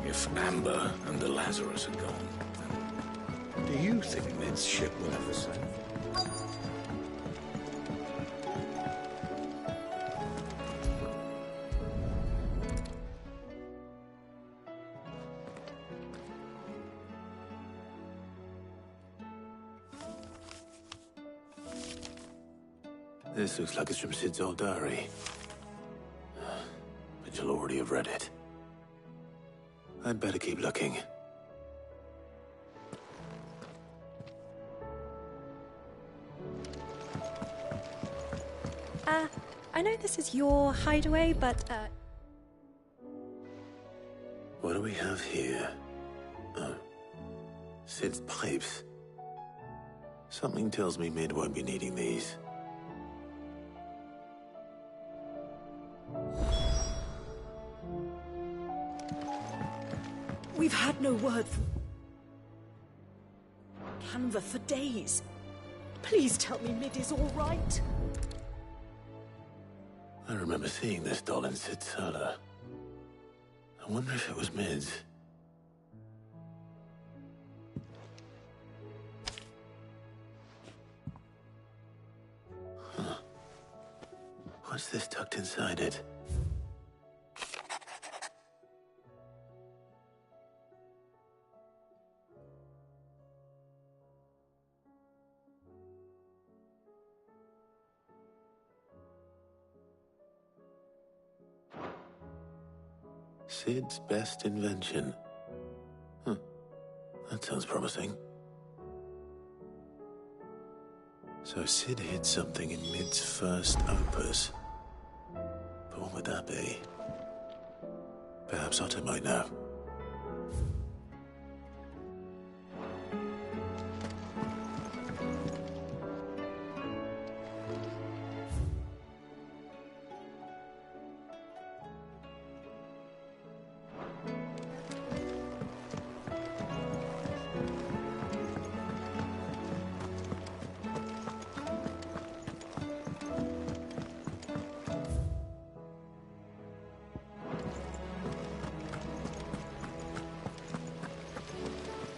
If Amber and the Lazarus are gone, then do you think Mid's ship will ever sail? This looks like it's from Sid's old diary. But you'll already have read it. I'd better keep looking. I know this is your hideaway, but, What do we have here? Oh. Sid's pipes. Something tells me Mid won't be needing these. We've had no word from Canva for days. Please tell me Mid is all right. I remember seeing this doll in Sid's cellar. I wonder if it was Mid's. Huh. What's this tucked inside it? Sid's best invention. Huh. That sounds promising. So Sid hid something in Mid's first opus. But what would that be? Perhaps Otto might know.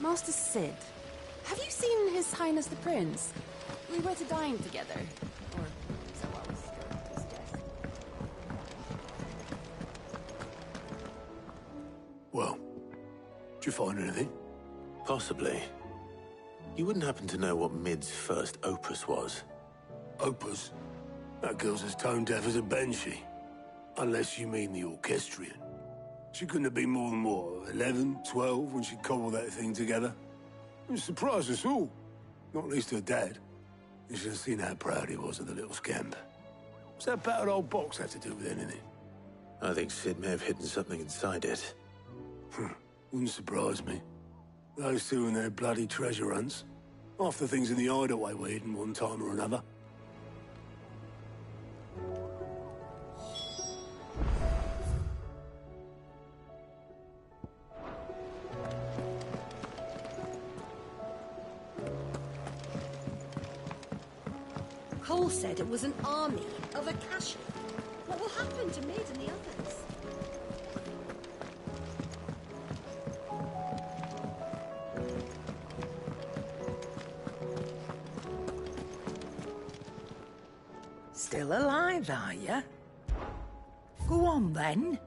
Master Sid, have you seen His Highness the Prince? We were to dine together. Or so I was going to suggest. Well, did you find anything? Possibly. You wouldn't happen to know what Mid's first opus was? Opus? That girl's as tone deaf as a banshee. Unless you mean the orchestrion. She couldn't have been more than, what, 11, 12 when she cobbled that thing together? It surprised us all. Not least her dad. You should have seen how proud he was of the little scamp. What's that battered old box have to do with anything? I think Sid may have hidden something inside it. Wouldn't surprise me. Those two and their bloody treasure hunts. Half the things in the hideaway were hidden one time or another. Cole said it was an army of Akashi. What will happen to Mid and the others? Still alive, are you? Go on, then.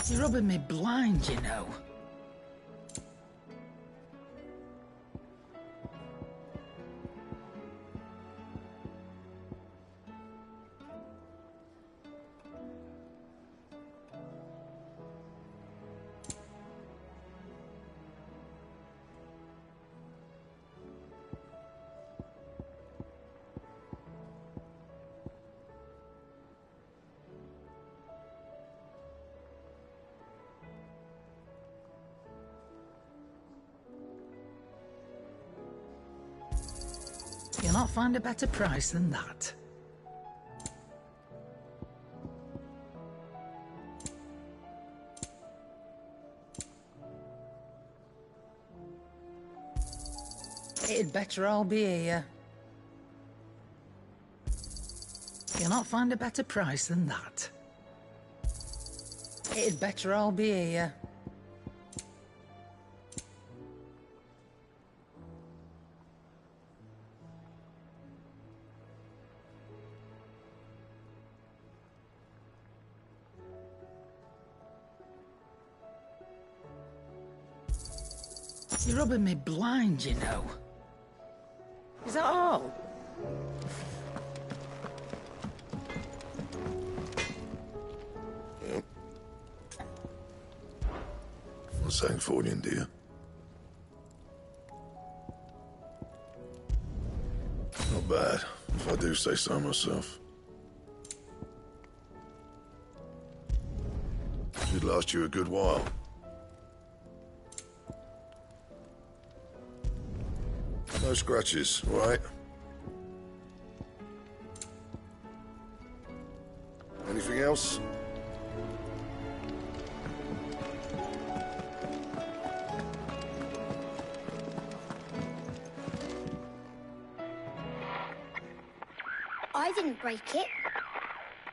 You're rubbing me blind, you know. You'll not find a better price than that. It'd better all be here. You'll not find a better price than that. It'd better all be here. You're rubbing me blind, you know. Is that all? Yep. What's that for you, dear? Not bad, if I do say so myself. Should last you a good while. No scratches, all right? Anything else? I didn't break it.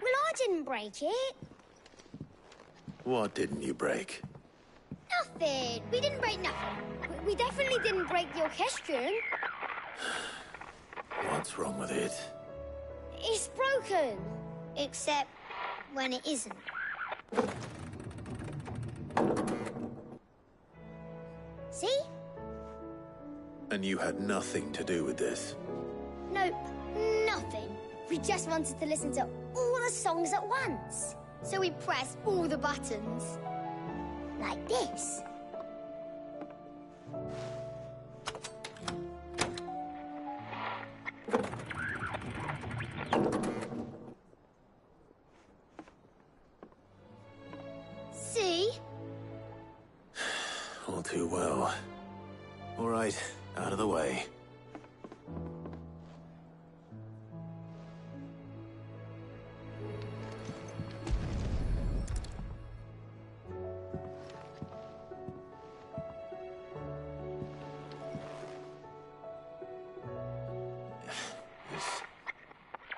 Well, I didn't break it. What didn't you break? Nothing. We didn't break nothing. We definitely didn't break the orchestrion. What's wrong with it? It's broken. Except when it isn't. See? And you had nothing to do with this? Nope, nothing. We just wanted to listen to all the songs at once. So we pressed all the buttons. Like this. See? All too well. All right, out of the way.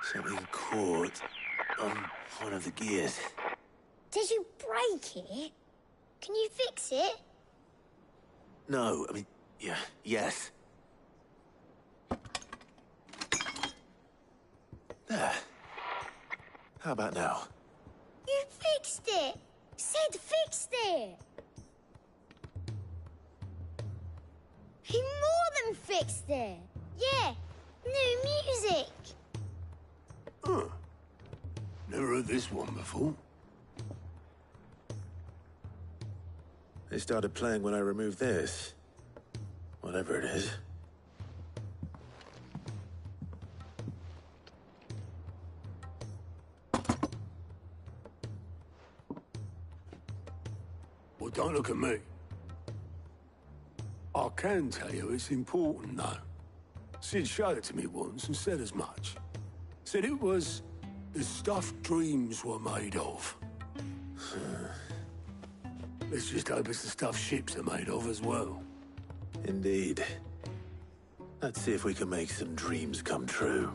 Something caught on one of the gears. Did you break it? Can you fix it? No, I mean, yes. There. How about now? You fixed it! Sid fixed it! He more than fixed it! Yeah, new music! Huh. Never heard this one before. They started playing when I removed this. Whatever it is. Well, don't look at me. I can tell you it's important, though. Sid showed it to me once and said as much. Said it was the stuff dreams were made of. Let's just hope it's the stuff ships are made of as well. Indeed. Let's see if we can make some dreams come true.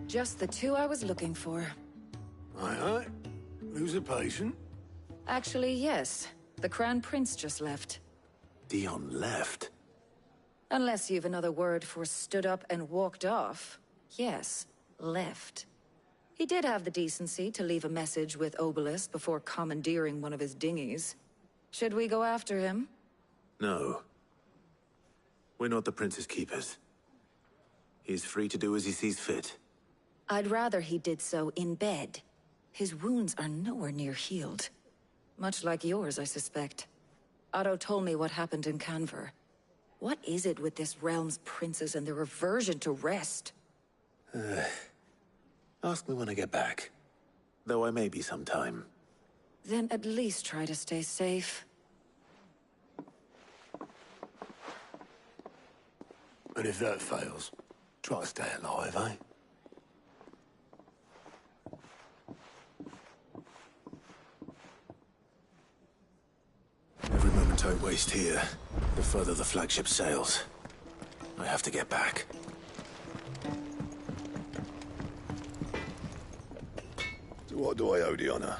Just the two I was looking for. Aye. Who's a patient? Actually, yes. The Crown Prince just left. Dion left? Unless you've another word for stood up and walked off. Yes, left. He did have the decency to leave a message with Obelisk before commandeering one of his dinghies. Should we go after him? No. We're not the Prince's keepers. He's free to do as he sees fit. I'd rather he did so in bed. His wounds are nowhere near healed. Much like yours, I suspect. Otto told me what happened in Canver. What is it with this realm's princes and their aversion to rest? Ask me when I get back. Though I may be sometime. Then at least try to stay safe. And if that fails, try to stay alive, eh? Every moment I waste here, the further the flagship sails. I have to get back. So what do I owe the honor?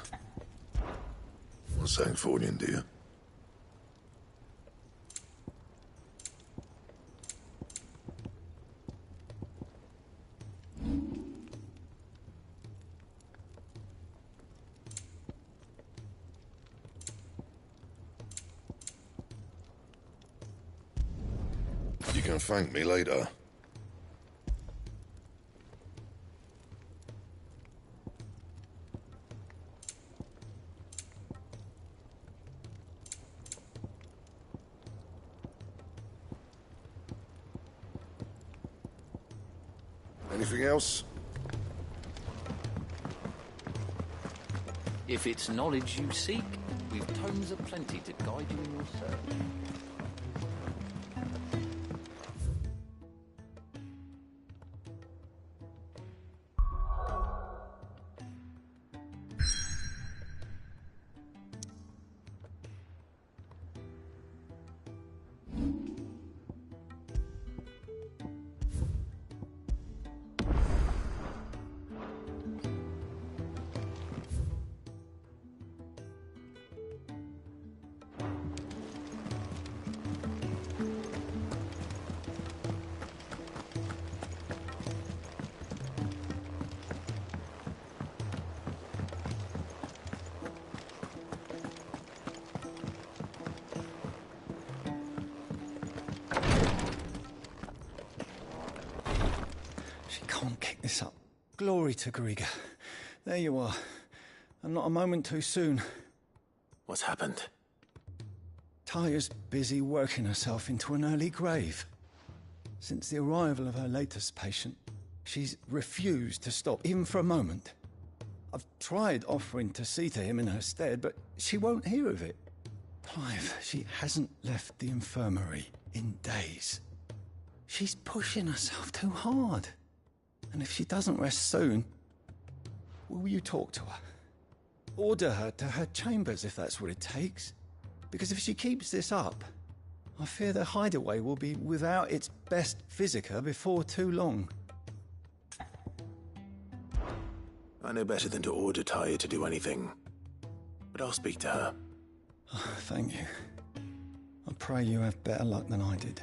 Not saying Fordian, do you? You can thank me later. Anything else? If it's knowledge you seek, we've tomes aplenty to guide you in your search. Can't kick this up. Glory to Griga. There you are. And not a moment too soon. What's happened? Taya's busy working herself into an early grave. Since the arrival of her latest patient, she's refused to stop, even for a moment. I've tried offering to see to him in her stead, but she won't hear of it. Clive, she hasn't left the infirmary in days. She's pushing herself too hard. And if she doesn't rest soon, will you talk to her? Order her to her chambers if that's what it takes. Because if she keeps this up, I fear the hideaway will be without its best visitor before too long. I know better than to order Tyre to do anything. But I'll speak to her. Oh, thank you. I pray you have better luck than I did.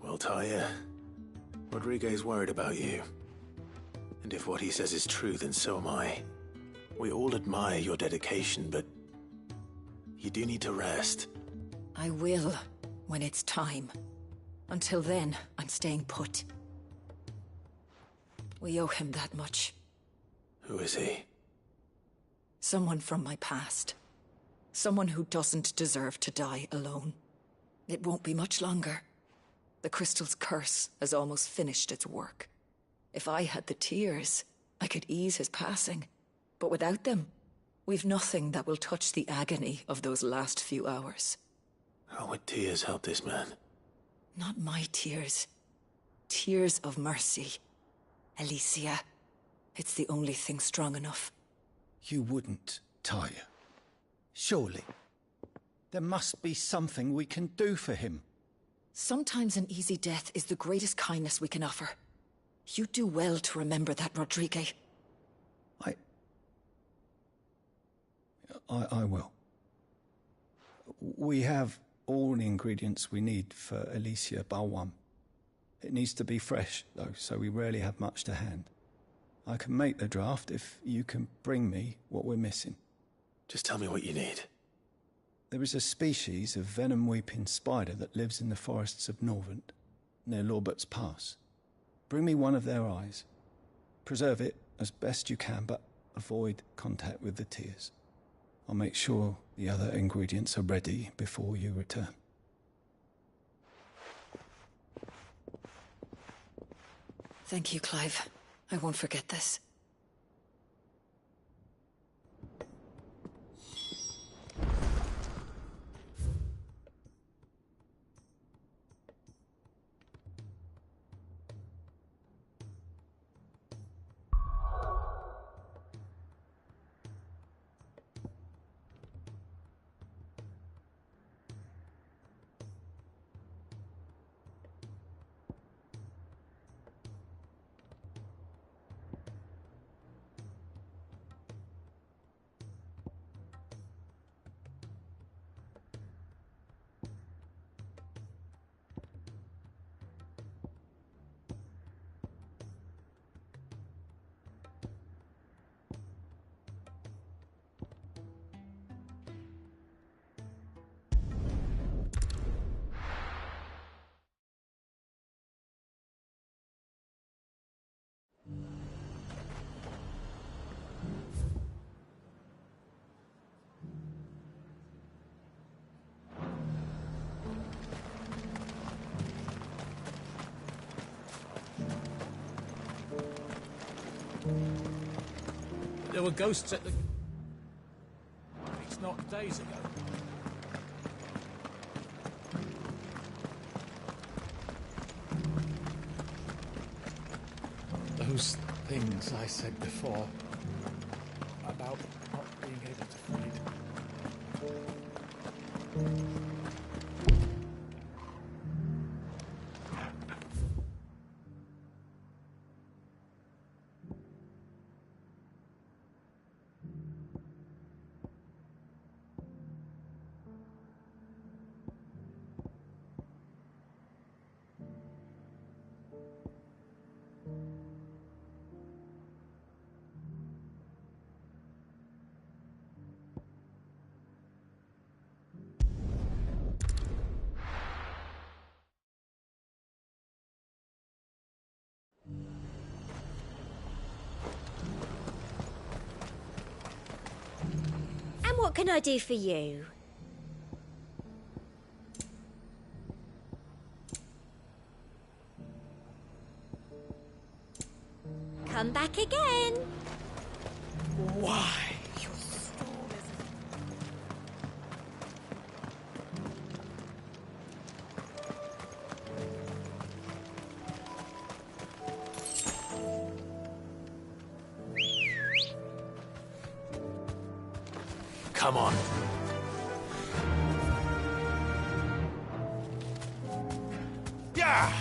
Well, Tyre, Rodriguez worried about you. And if what he says is true, then so am I. We all admire your dedication, but you do need to rest. I will, when it's time. Until then, I'm staying put. We owe him that much. Who is he? Someone from my past. Someone who doesn't deserve to die alone. It won't be much longer. The crystal's curse has almost finished its work. If I had the tears, I could ease his passing. But without them, we've nothing that will touch the agony of those last few hours. How would tears help this man? Not my tears. Tears of mercy. Alicia, it's the only thing strong enough. You wouldn't, Tyre. Surely. There must be something we can do for him. Sometimes an easy death is the greatest kindness we can offer. You do well to remember that, Rodriguez. I will. We have all the ingredients we need for Alicia Balwam. It needs to be fresh, though, so we rarely have much to hand. I can make the draft if you can bring me what we're missing. Just tell me what you need. There is a species of venom-weeping spider that lives in the forests of Norvent, near Lorbert's Pass. Bring me one of their eyes. Preserve it as best you can, but avoid contact with the tears. I'll make sure the other ingredients are ready before you return. Thank you, Clive. I won't forget this. There were ghosts at the... It's not days ago. Those things I said before about not being able to feed. What can I do for you? back again. Why? Come on. Yeah!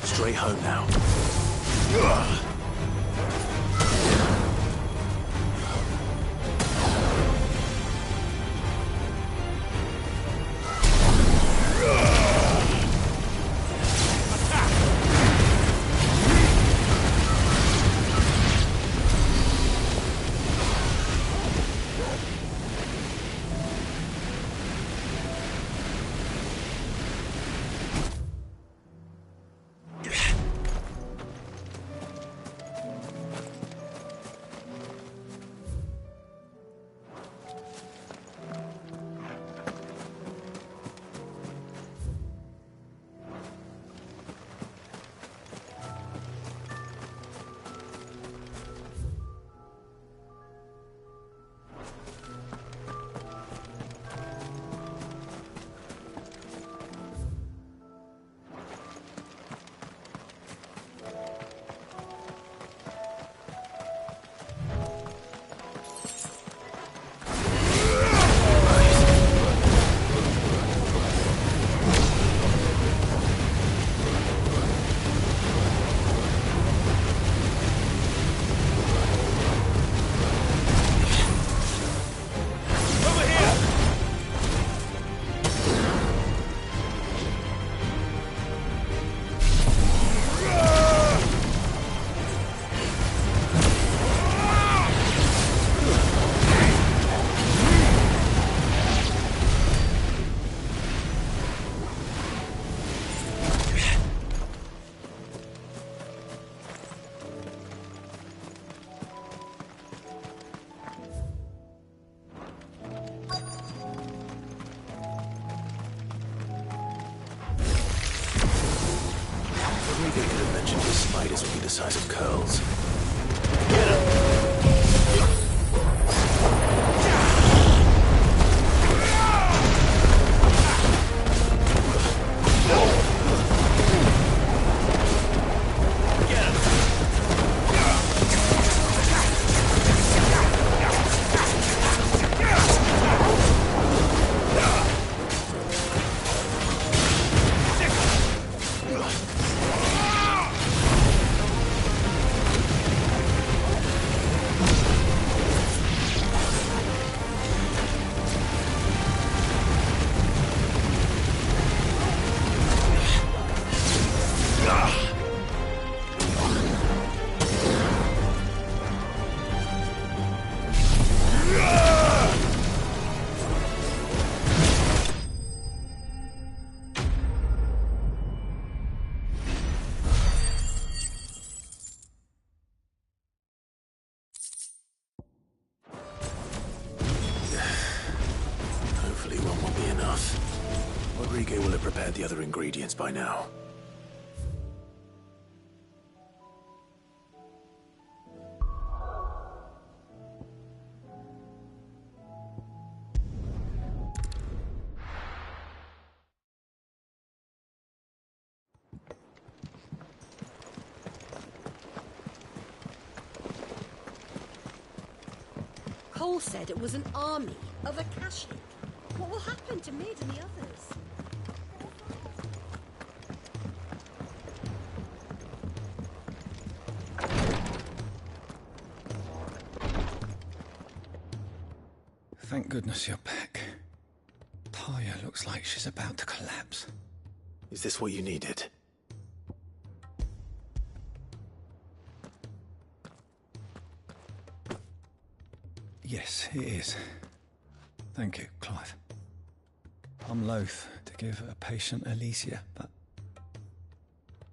Straight home now. They could have mentioned his spiders would be the size of curls. Get him! Rodrigo will have prepared the other ingredients by now. Cole said it was an army of Akashi. What will happen to Mid and the others? Thank goodness you're back. Talia looks like she's about to collapse. Is this what you needed? Yes, it is. Thank you, Clive. I'm loath to give a patient Alicia, but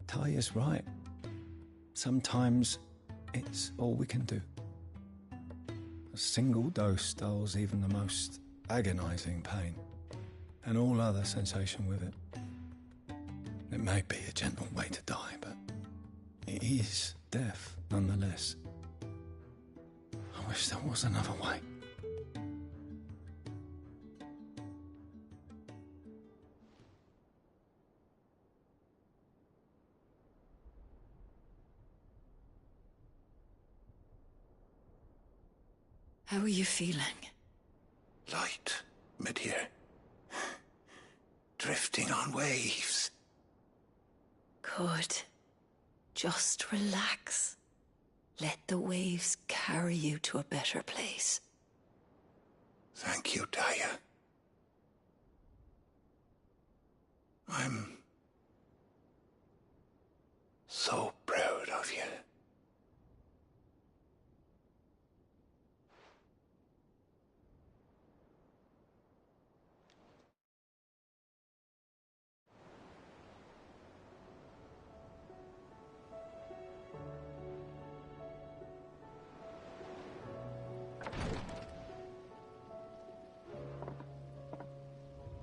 Talia's right. Sometimes it's all we can do. A single dose dulls even the most agonizing pain, and all other sensation with it. It may be a gentle way to die, but it is death nonetheless. I wish there was another way. How are you feeling? Light, mid-here. Drifting on waves. Good. Just relax. Let the waves carry you to a better place. Thank you, Talia. I'm so proud of you.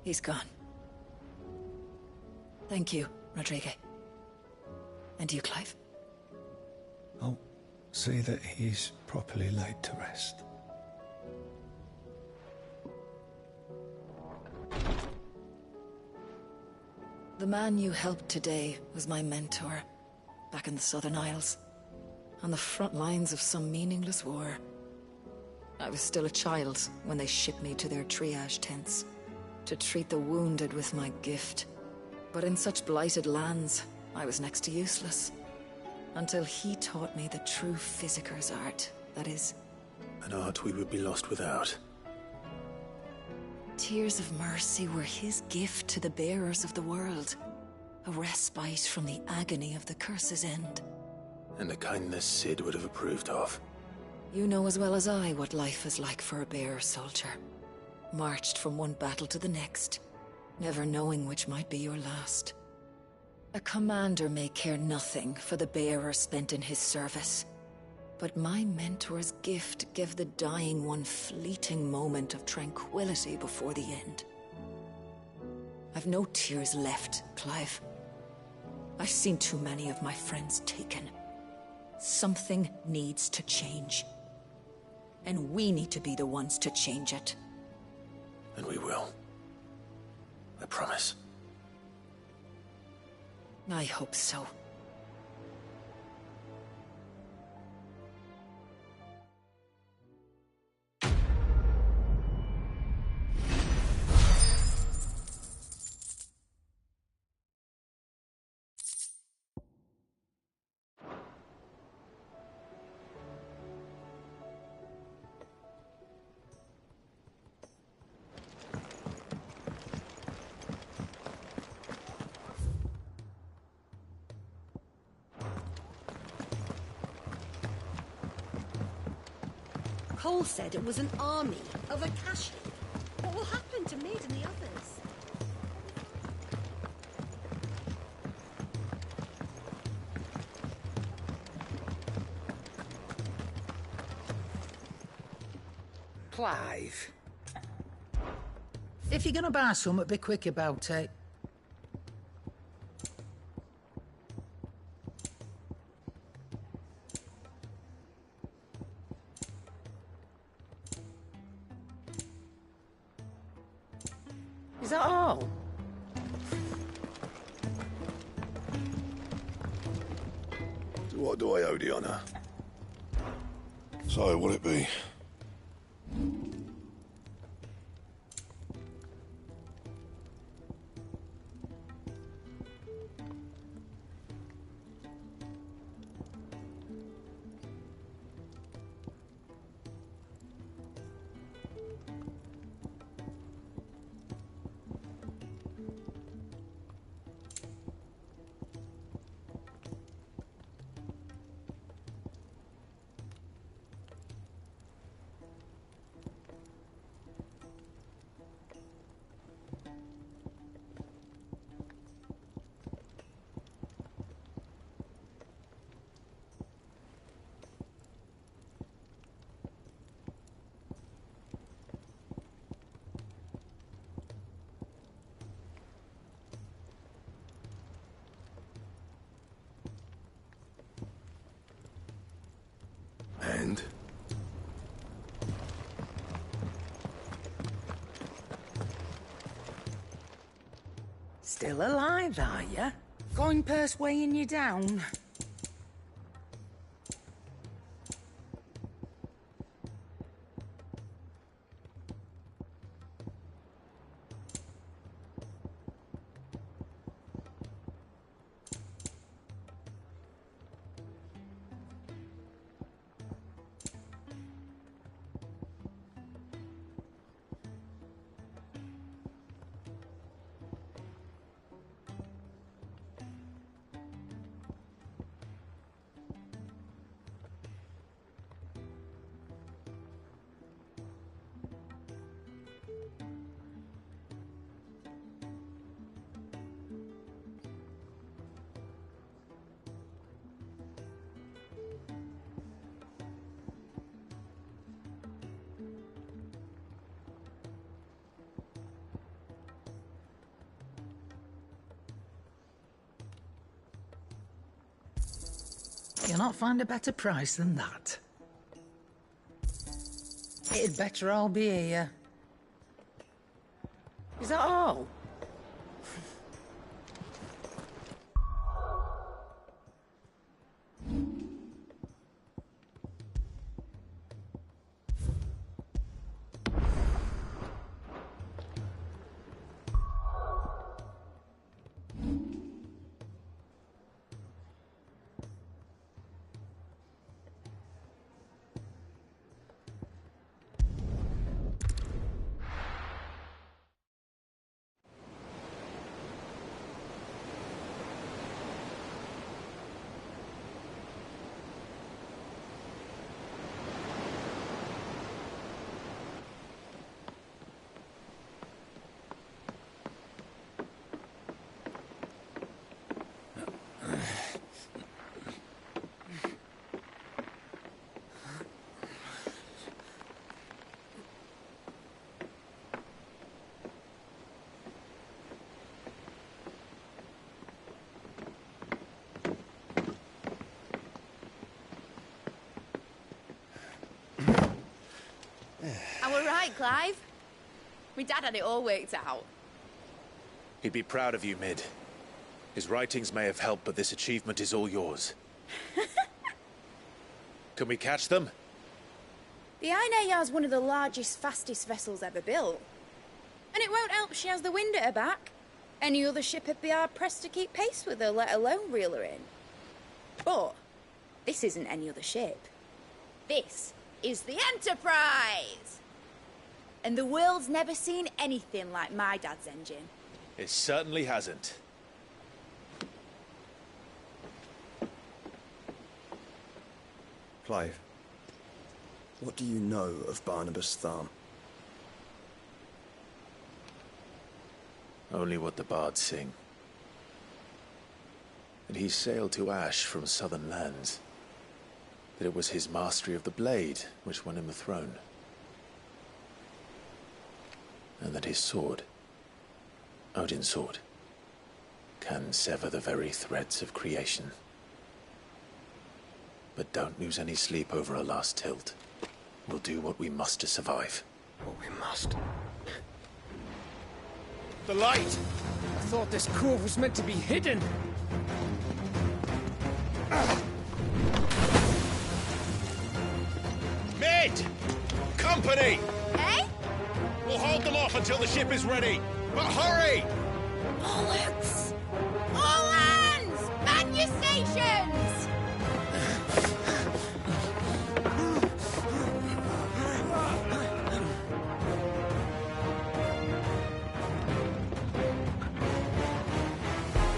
He's gone. Thank you, Rodrigo. And you, Clive? I'll see that he's properly laid to rest. The man you helped today was my mentor, back in the Southern Isles, on the front lines of some meaningless war. I was still a child when they shipped me to their triage tents, to treat the wounded with my gift. But in such blighted lands, I was next to useless. Until he taught me the true physicker's art, that is... An art we would be lost without. Tears of mercy were his gift to the bearers of the world. A respite from the agony of the curse's end. And a kindness Sid would have approved of. You know as well as I what life is like for a bearer soldier. Marched from one battle to the next, never knowing which might be your last. A commander may care nothing for the bearer spent in his service, but my mentor's gift gave the dying one fleeting moment of tranquility before the end. I've no tears left, Clive. I've seen too many of my friends taken. Something needs to change. And we need to be the ones to change it. And we will. I promise. I hope so. Cole said it was an army of Akashi. What will happen to Mid and the others? Clive. If you're gonna buy something, be quick about it. Is that all? What do I owe the honour? So, what'll it be? Still alive, are you? Coin purse weighing you down? You'll not find a better price than that. It'd better all be here. Is that all? I were right, Clive. My dad had it all worked out. He'd be proud of you, Mid. His writings may have helped, but this achievement is all yours. Can we catch them? The Aine Yar's one of the largest, fastest vessels ever built. And it won't help she has the wind at her back. Any other ship would be hard-pressed to keep pace with her, let alone reel her in. But this isn't any other ship. This is the Enterprise! And the world's never seen anything like my dad's engine. It certainly hasn't. Clive, what do you know of Barnabas Tharm? Only what the bards sing. That he sailed to Ash from southern lands. That it was his mastery of the blade which won him the throne. And that his sword, Odin's sword, can sever the very threads of creation. But don't lose any sleep over our last tilt. We'll do what we must to survive. What we must. The light! I thought this cove was meant to be hidden. Mid! Company! Eh? We'll hold them off until the ship is ready. But hurry! Bullets! All hands! Man your stations!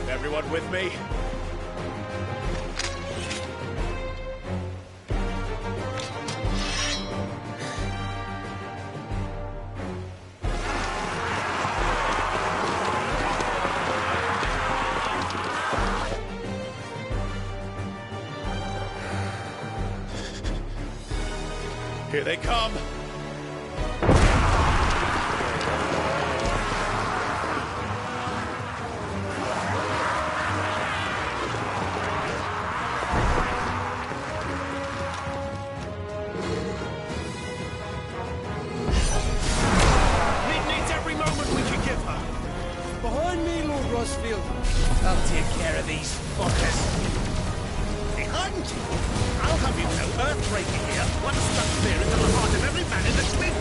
Everyone with me? Here they come! Behind me, Lord Russ. I'll take care of these fuckers. Behind you? I'll have you know, Earthbreaker here once struck clear into the heart of every man in the twin.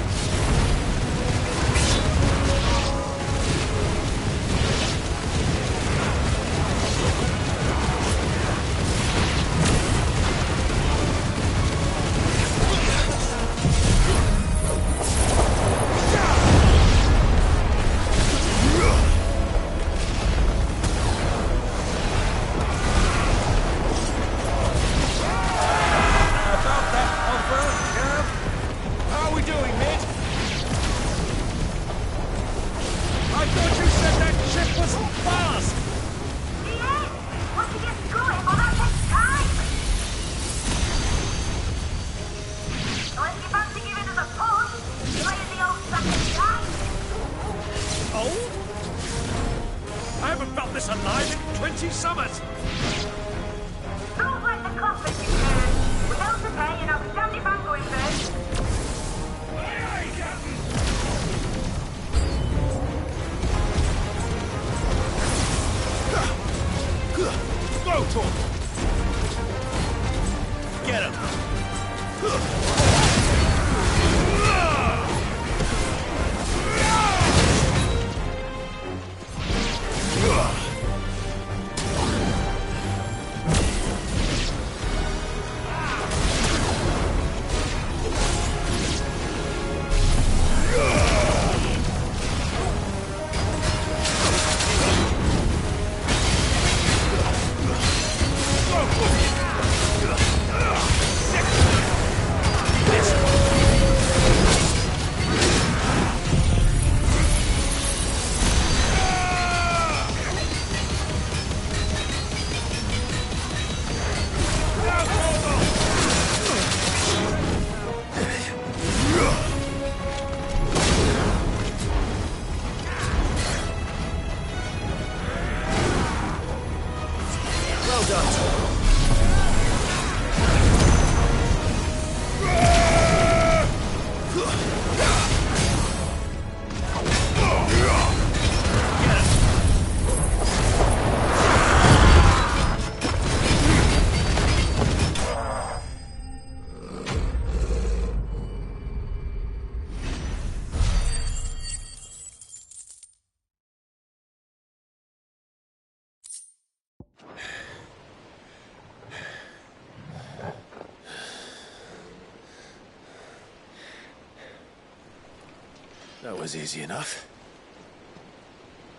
That was easy enough.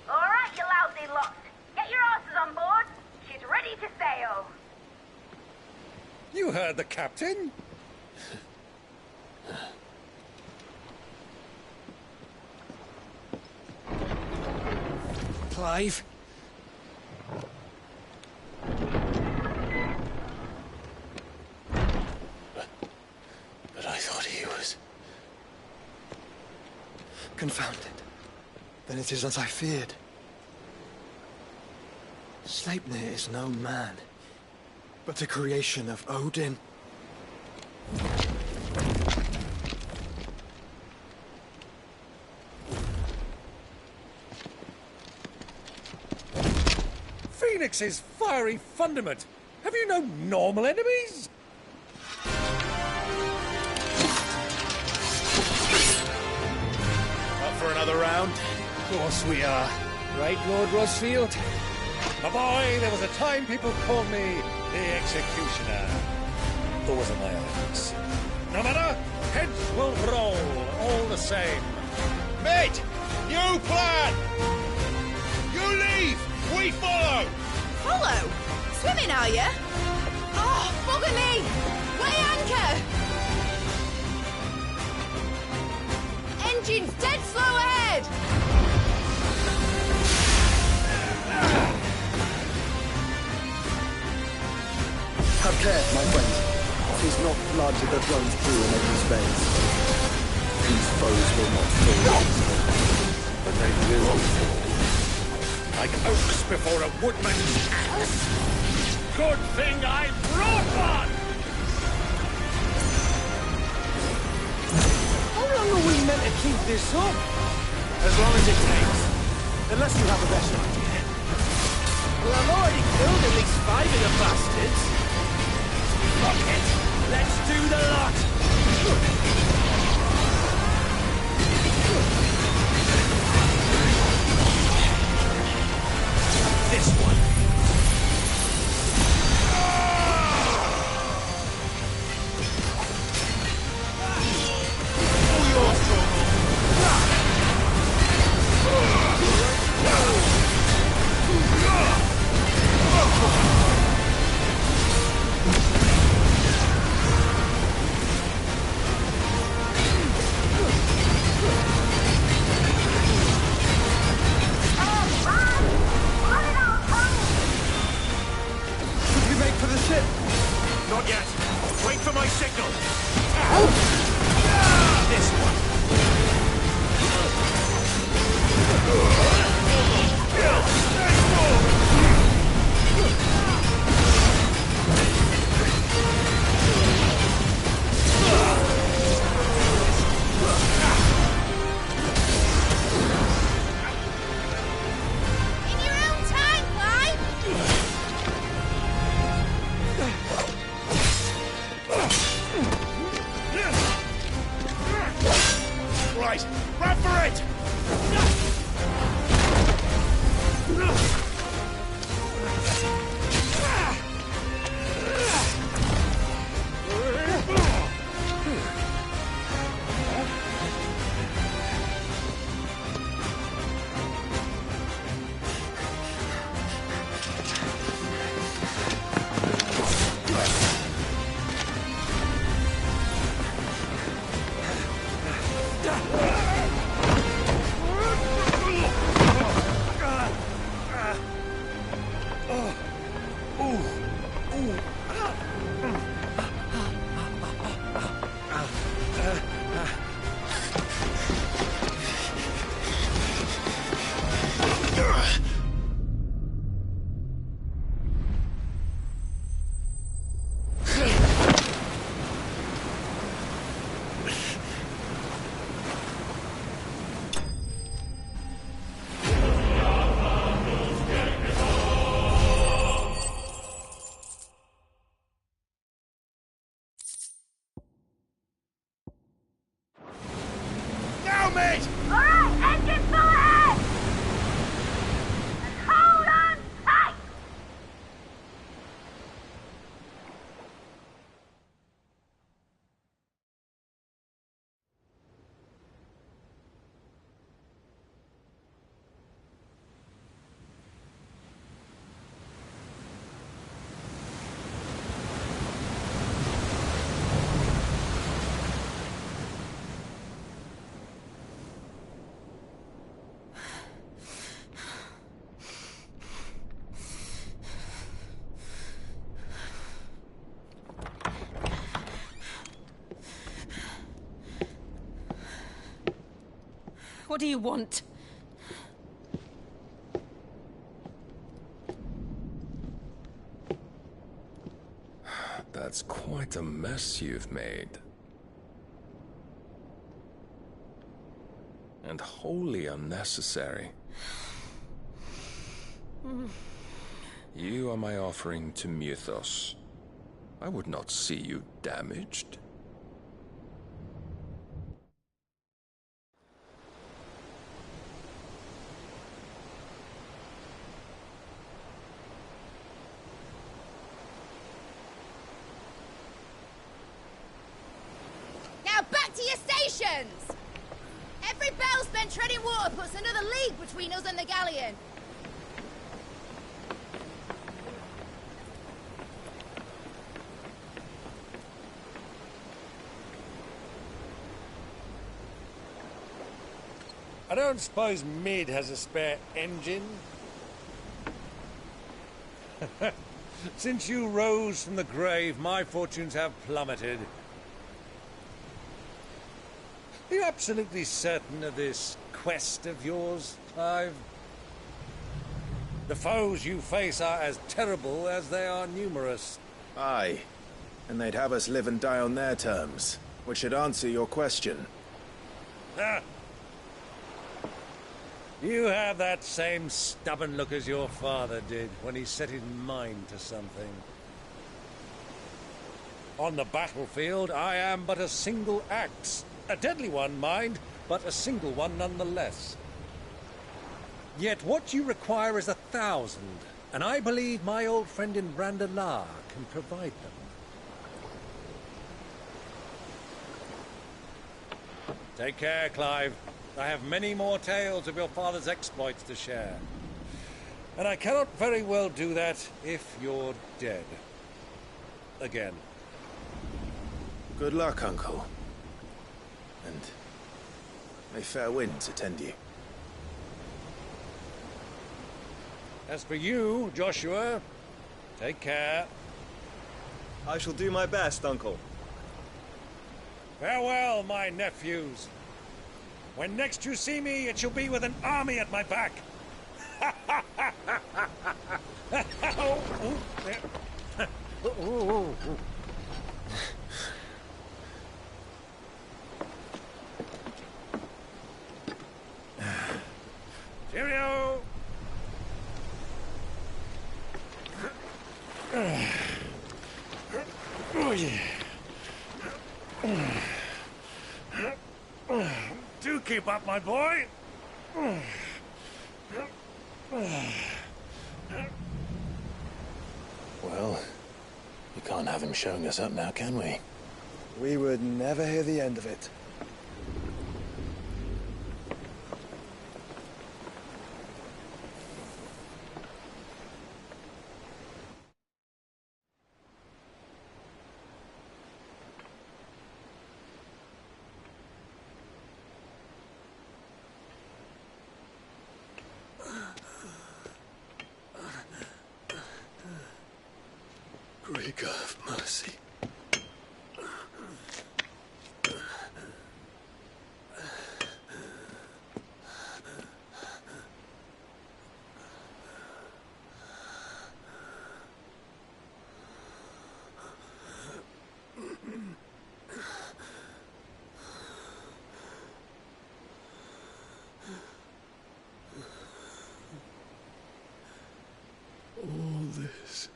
All right, you lousy lot. Get your asses on board. She's ready to sail. You heard the captain. Clive? But I thought he was... Confounded. Then it is as I feared. Sleipnir is no man, but a creation of Odin. Phoenix's fiery fundament. Have you no normal enemies? For another round? Of course we are. Right, Lord Rosfield? My boy, there was a time people called me the Executioner. Or was it my eyes? No matter, heads will roll all the same. Mate, new plan! You leave, we follow! Follow? Swimming, are you? Oh, bugger me! Weigh anchor! Engine's dead slow ahead! Have care, my friend. 'Tis not blood that runs through in every veins. These foes will not fall, but they will fall. Like oaks before a woodman's axe. Good thing I brought one! How long are we meant to keep this up? As long as it takes. Unless you have a better idea. Well, I've already killed at least 5 of the bastards. Fuck it. Let's do the lot. This one. All yours, Not yet. Wait for my signal. This one. In your own time, Clive! Right, run for it! Now, mate! Alright, engine full ahead! And hold on tight! What do you want? That's quite a mess you've made. And wholly unnecessary. You are my offering to Mythos. I would not see you damaged. Now back to your stations! Every bell spent treading water puts another league between us and the galleon. I don't suppose Mid has a spare engine? Since you rose from the grave, my fortunes have plummeted. Are you absolutely certain of this quest of yours, Clive? The foes you face are as terrible as they are numerous. Aye. And they'd have us live and die on their terms, which should answer your question. Ah. You have that same stubborn look as your father did when he set his mind to something. On the battlefield, I am but a single axe. A deadly one, mind, but a single one nonetheless. Yet what you require is 1,000, and I believe my old friend in Brandalar can provide them. Take care, Clive. I have many more tales of your father's exploits to share. And I cannot very well do that if you're dead. Again. Good luck, Uncle. And may fair winds attend you. As for you, Joshua, take care. I shall do my best, Uncle. Farewell, my nephews. When next you see me, it shall be with an army at my back. Cheerio! Oh, yeah. Do keep up, my boy. Well, we can't have him showing us up now, can we? We would never hear the end of it. Great God of mercy. All this.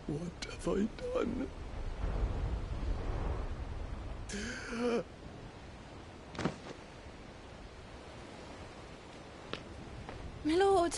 What have I done? My lord.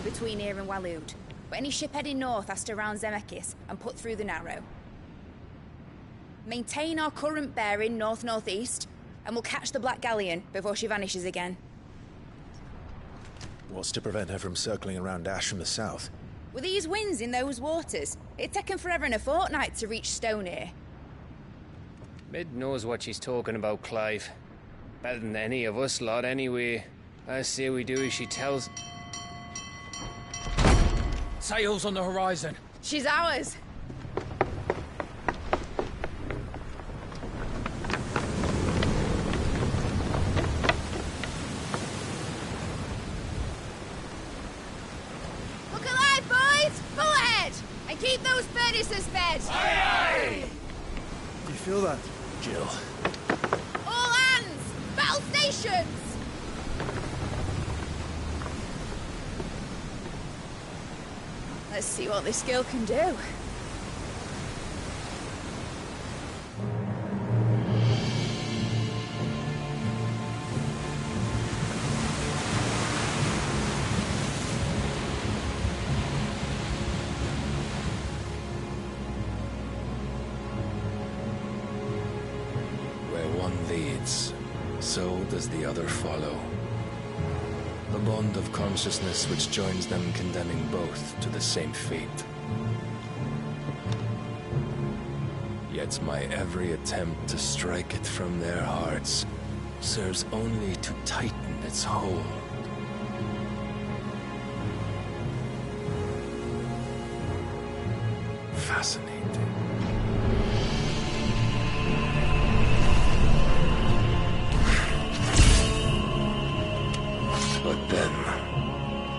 Between here and Waloed, but any ship heading north has to round Zemeckis and put through the Narrow. Maintain our current bearing north-northeast, and we'll catch the Black Galleon before she vanishes again. What's to prevent her from circling around Ash from the south? With these winds in those waters, it'd taken forever and a fortnight to reach Stonehere. Mid knows what she's talking about, Clive. Better than any of us lot, anyway. I say we do as she tells... Sails on the horizon. She's ours. Look alive, boys! Pull ahead! And keep those furnaces fed! Aye, aye! You feel that, Jill? All hands! Battle stations! Let's see what this girl can do. so does the other follow. The bond of consciousness which joins them condemning both to the same fate. Yet my every attempt to strike it from their hearts serves only to tighten its hold. Fascinating. But then,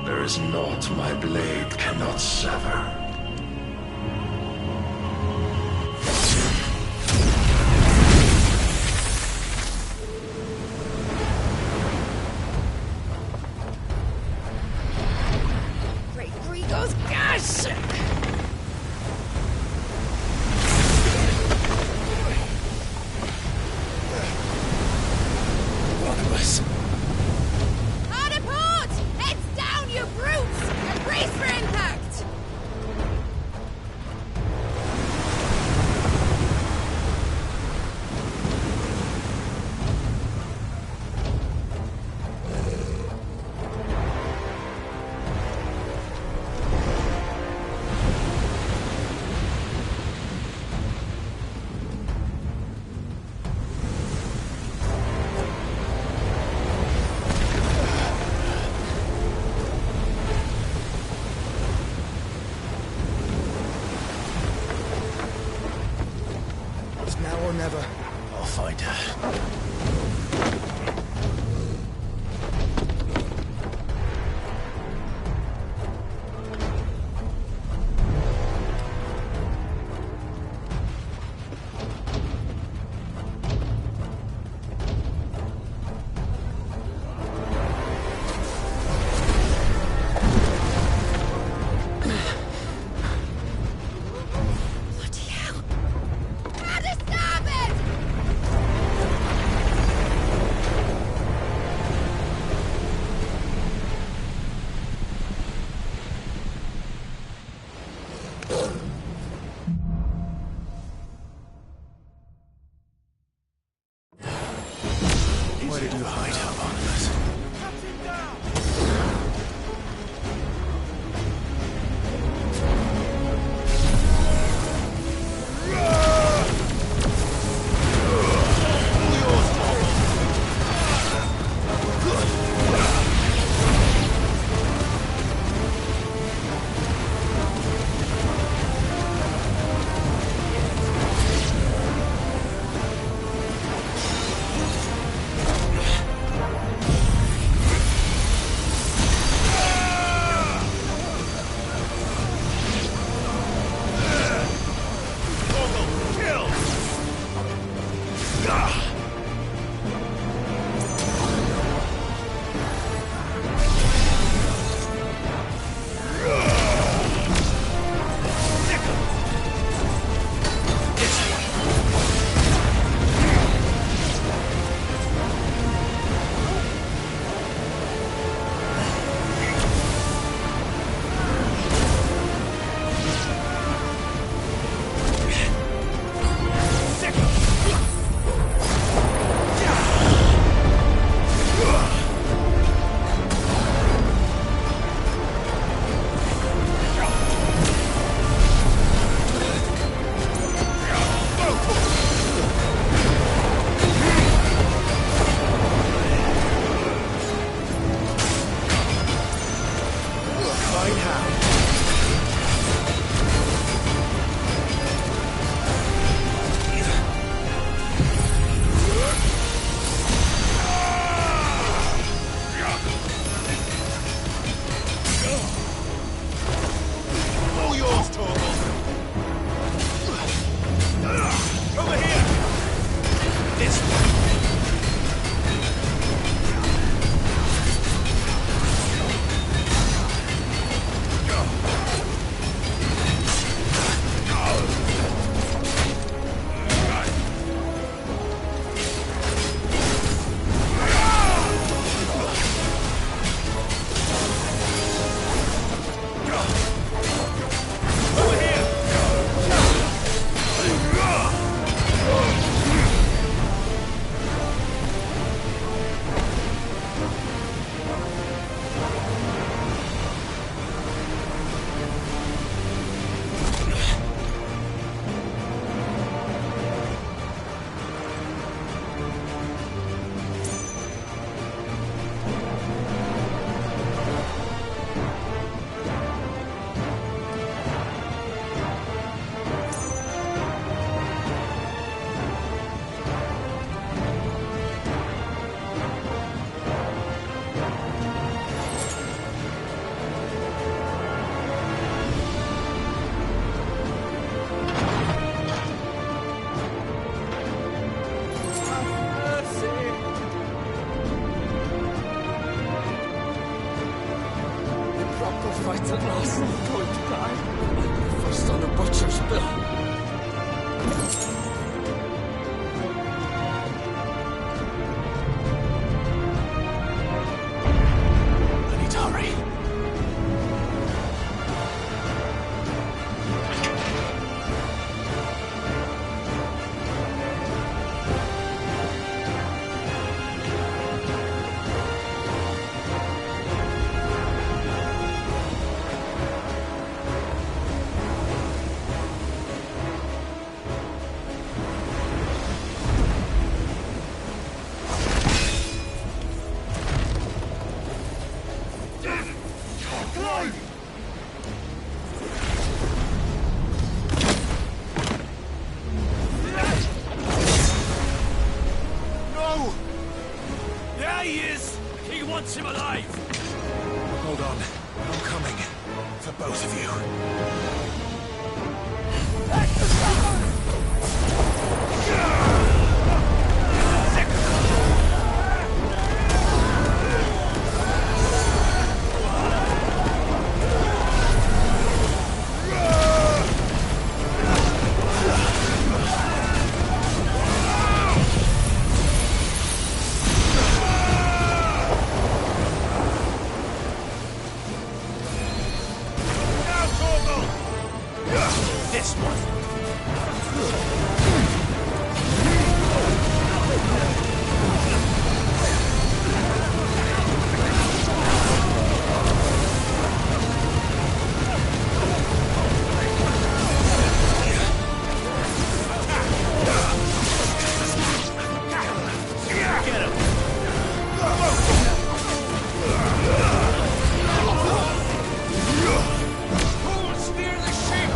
there is naught my blade cannot sever. Great Grigos, gosh! One of us. Hard a port! Heads down, you brutes! And brace for impact! It's now or never. I'll find her. Bloody hell! How to stop it! fight at last. I'm going to die. First on a butcher's bill. I need to hurry. No! There he is! He wants him alive! Hold on. I'm coming. For both of you. Now, Torgal! This one! Get him! Who'll steer the ship?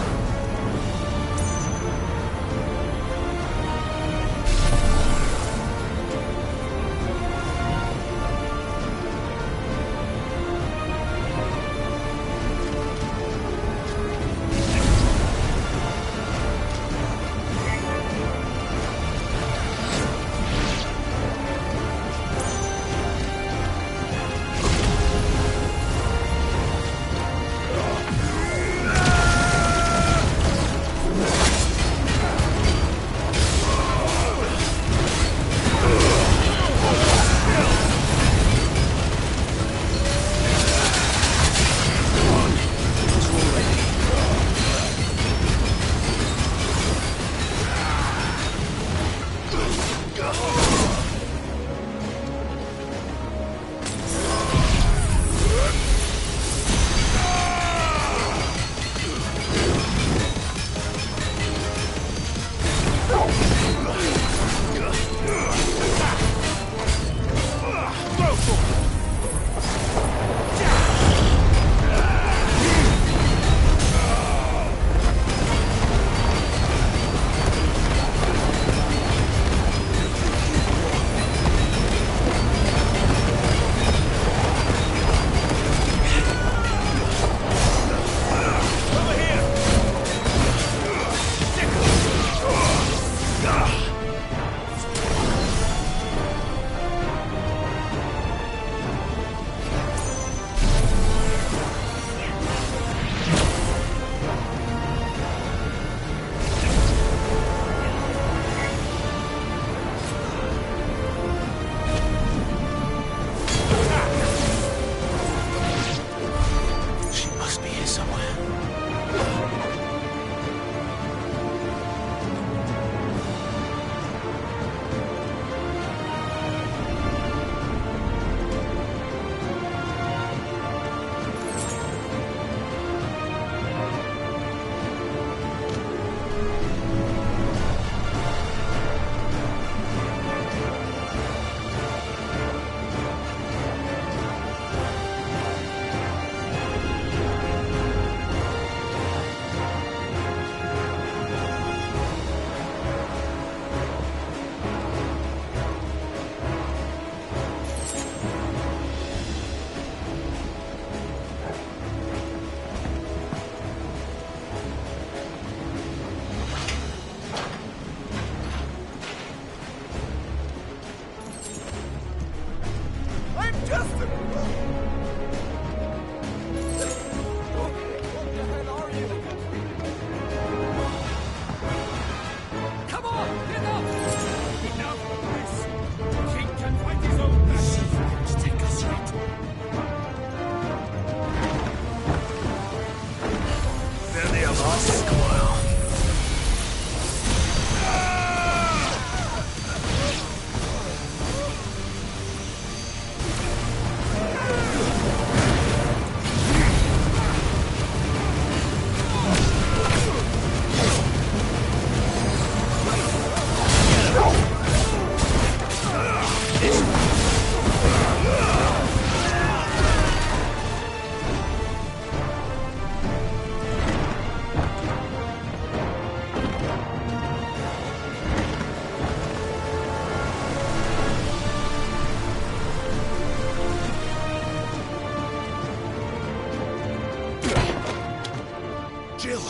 Jill!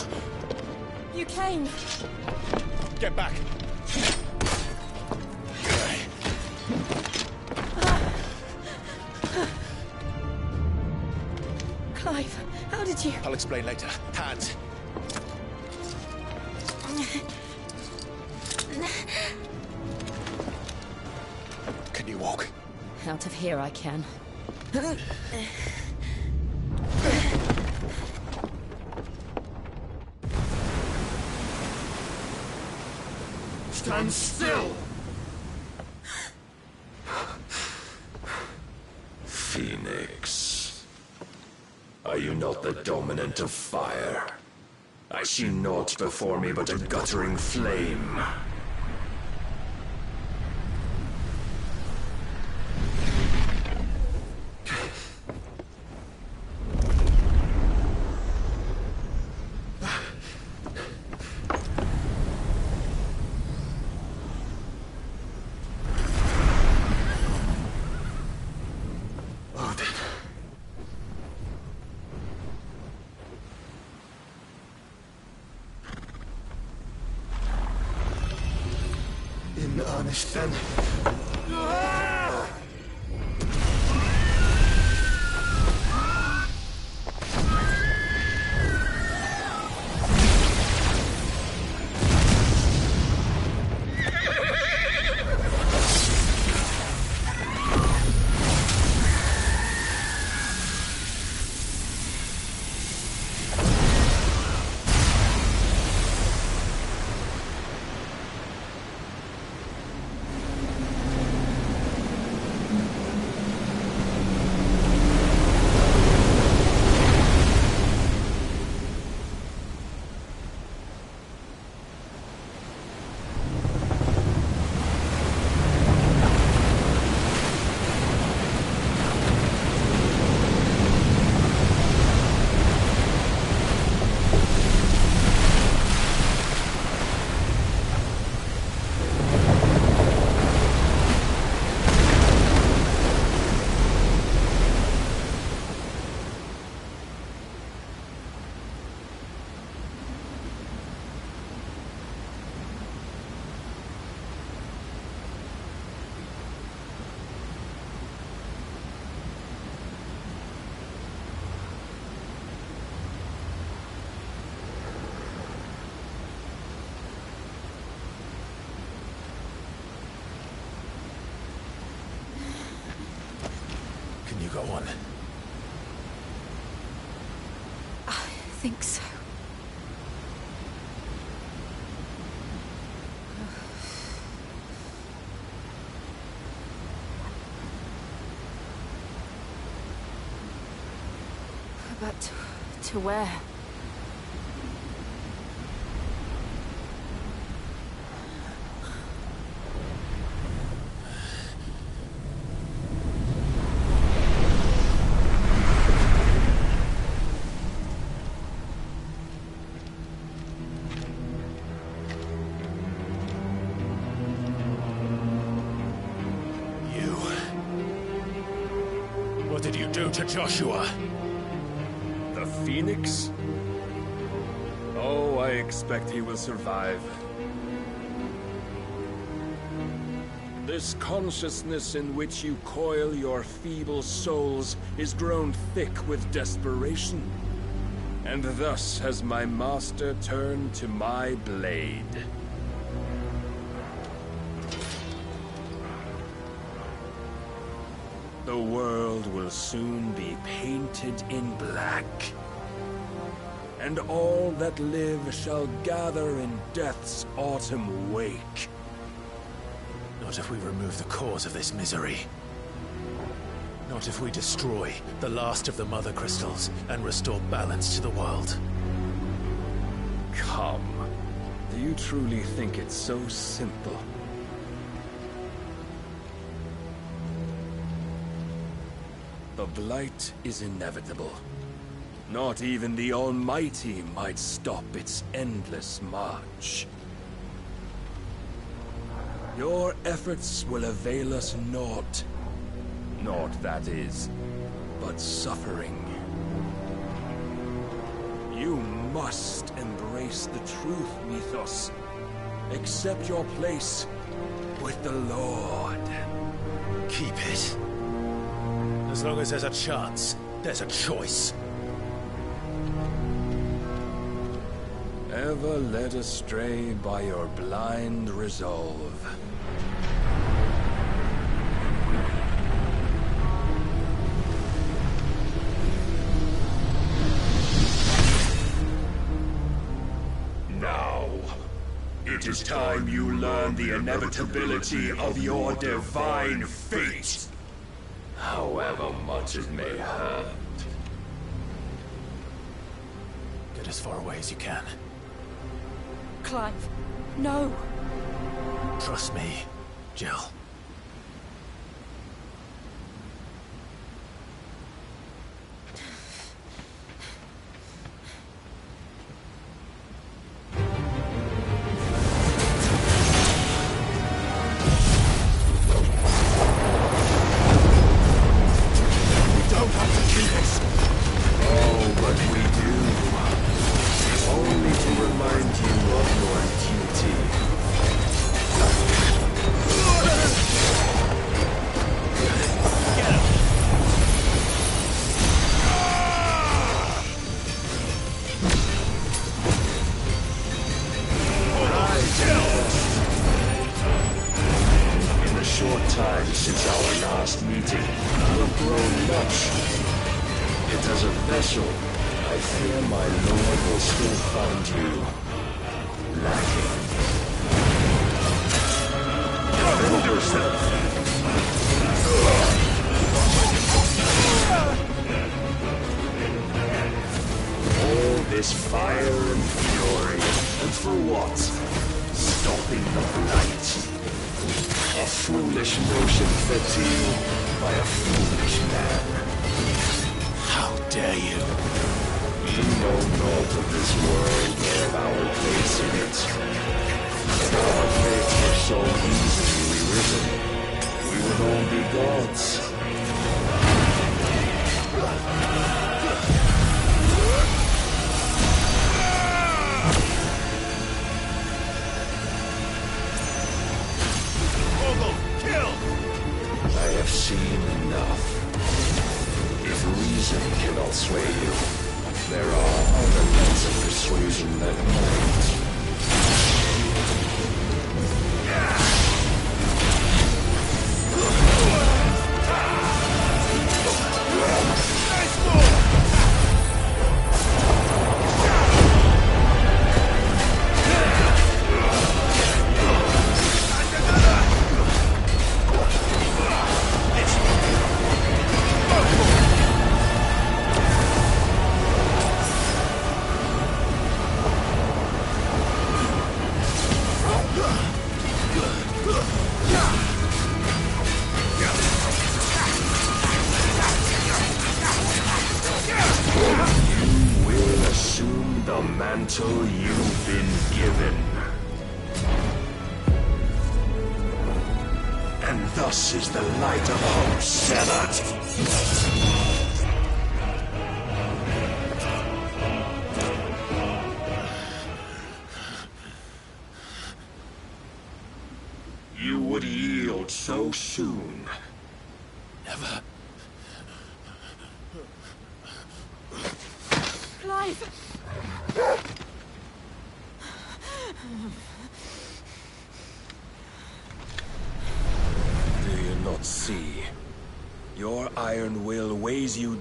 You came. Get back! Clive, how did you... I'll explain later. Hands! Can you walk? Out of here I can. Stand still! Phoenix. Are you not the dominant of fire? I see naught before me but a guttering flame. In earnest, then. Can you go on? I think so. But to where? What did you do to Joshua? The Phoenix? Oh, I expect he will survive. This consciousness in which you coil your feeble souls is grown thick with desperation. And thus has my master turned to my blade. The world will soon be painted in black. And all that live shall gather in death's autumn wake. Not if we remove the cause of this misery. Not if we destroy the last of the Mother Crystals and restore balance to the world. Come. Do you truly think it's so simple? The Blight is inevitable. Not even the Almighty might stop its endless march. Your efforts will avail us naught. Naught, that is, but suffering. You must Face the truth, Mythos. Accept your place with the Lord. Keep it. As long as there's a chance, there's a choice. Ever led astray by your blind resolve. Now, it is time you learn the inevitability of your divine fate. However much it may hurt. Get as far away as you can. Clive, no. Trust me, Jill.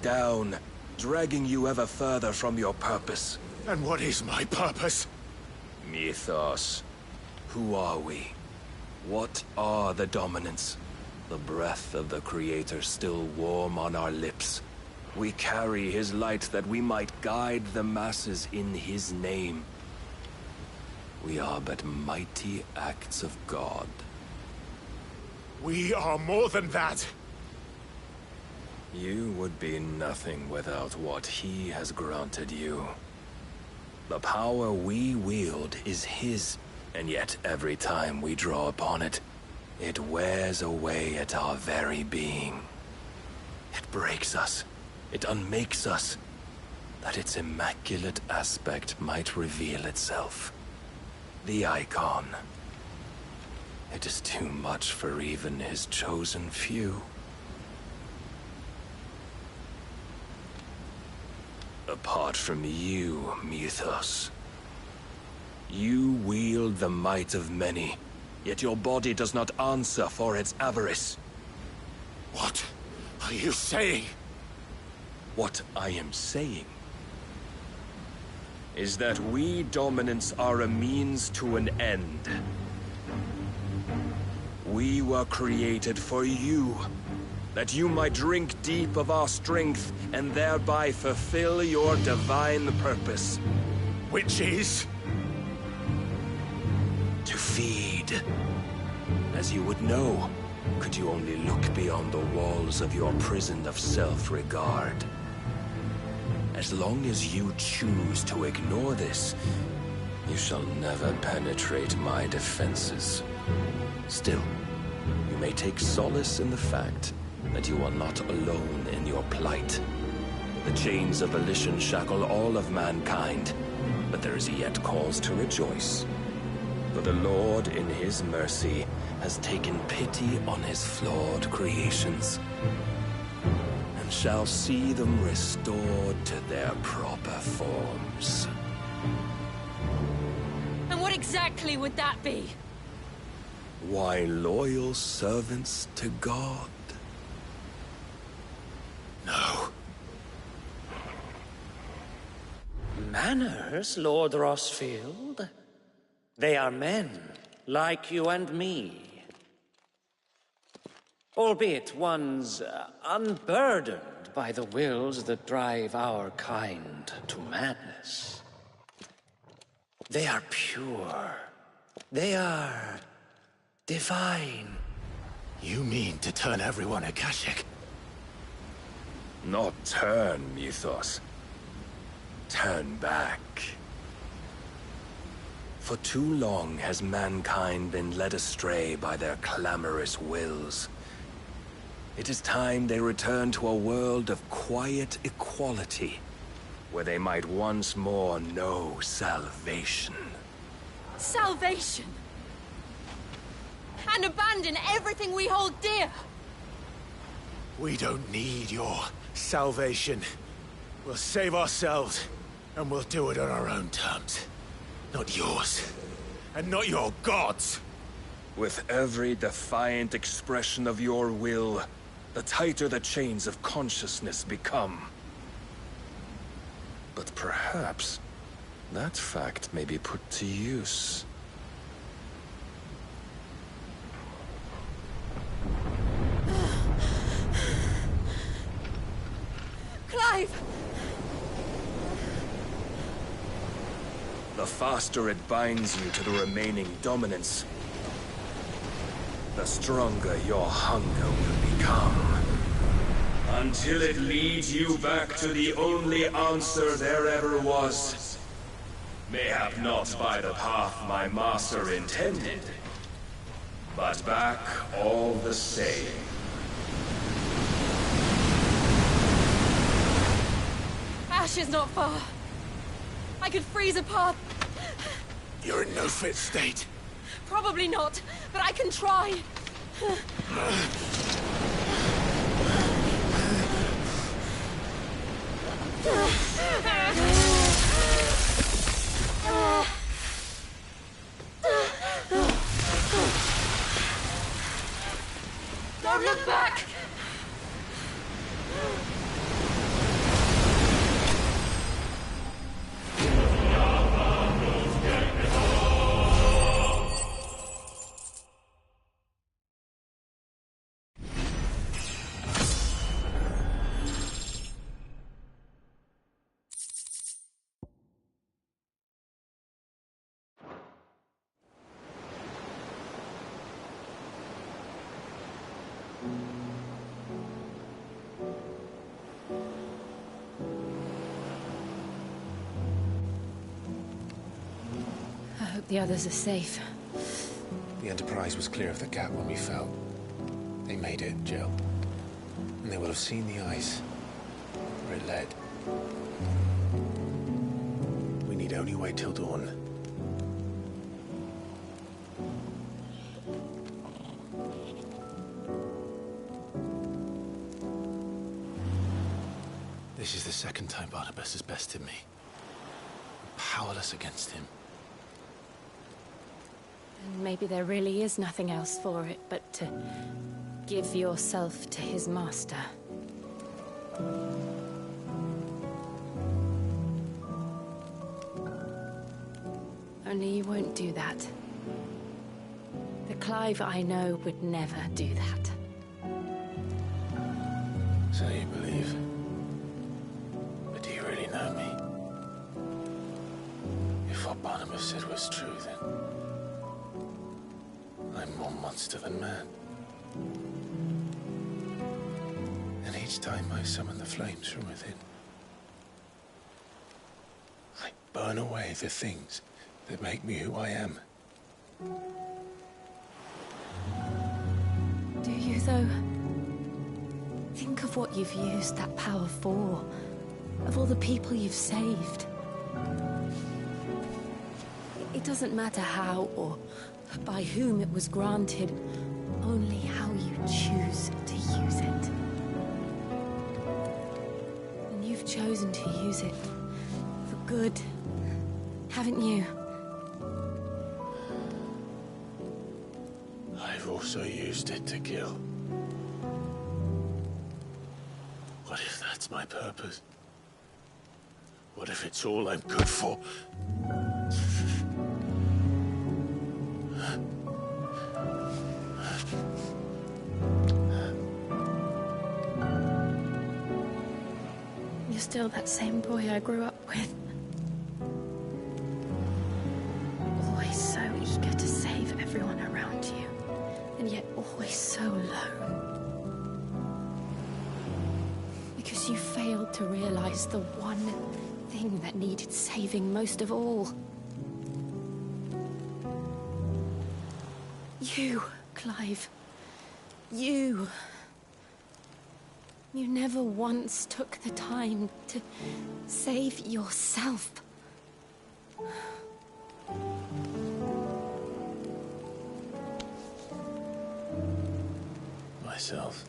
Down, dragging you ever further from your purpose. And what is my purpose? Mythos. Who are we? What are the dominants? The breath of the Creator still warm on our lips. We carry his light that we might guide the masses in his name. We are but mighty acts of God. We are more than that. You would be nothing without what he has granted you. The power we wield is his, and yet every time we draw upon it, it wears away at our very being. It breaks us. It unmakes us. that its immaculate aspect might reveal itself. The icon. It is too much for even his chosen few. Apart from you, Mythos. You wield the might of many, yet your body does not answer for its avarice. What are you saying? What I am saying is that we dominants are a means to an end. We were created for you, that you might drink deep of our strength and thereby fulfill your divine purpose. Which is? To feed. As you would know, could you only look beyond the walls of your prison of self-regard. As long as you choose to ignore this, you shall never penetrate my defenses. Still, you may take solace in the fact that you are not alone in your plight. The chains of volition shackle all of mankind, but there is yet cause to rejoice. For the Lord, in his mercy, has taken pity on his flawed creations, and shall see them restored to their proper forms. And what exactly would that be? Why, loyal servants to God. No. Manners, Lord Rossfield? They are men, like you and me. Albeit ones unburdened by the wills that drive our kind to madness. They are pure. They are divine. You mean to turn everyone Akashic? Not turn, Mythos. Turn back. For too long has mankind been led astray by their clamorous wills. It is time they return to a world of quiet equality, where they might once more know salvation. Salvation! And abandon everything we hold dear! We don't need your salvation. We'll save ourselves, and we'll do it on our own terms. Not yours, and not your gods. With every defiant expression of your will, the tighter the chains of consciousness become. But perhaps that fact may be put to use. Clive! The faster it binds you to the remaining dominance, the stronger your hunger will become. Until it leads you back to the only answer there ever was. Mayhap not by the path my master intended, but back all the same. Ash is not far. I could freeze a path. You're in no fit state. Probably not, but I can try. Don't look back! I hope the others are safe. The Enterprise was clear of the gap when we fell. They made it, Jill. And they will have seen the ice where it led. only wait till dawn. This is the second time Barnabas has bested me. I'm powerless against him. And maybe there really is nothing else for it but to give yourself to his master. Only you won't do that. The Clive I know would never do that. So you believe? But do you really know me? If what Barnabas said was true, then I'm more monster than man. And each time I summon the flames from within, I burn away the things that make me who I am. Do you, though? Think of what you've used that power for. Of all the people you've saved. It doesn't matter how or by whom it was granted, only how you choose to use it. And you've chosen to use it for good, haven't you? I've also used it to kill. What if that's my purpose? What if it's all I'm good for? You're still that same boy I grew up with. Always so eager to save everyone around you, and yet always so alone. Because you failed to realize the one thing that needed saving most of all. You, Clive. You. You never once took the time to save yourself. Myself?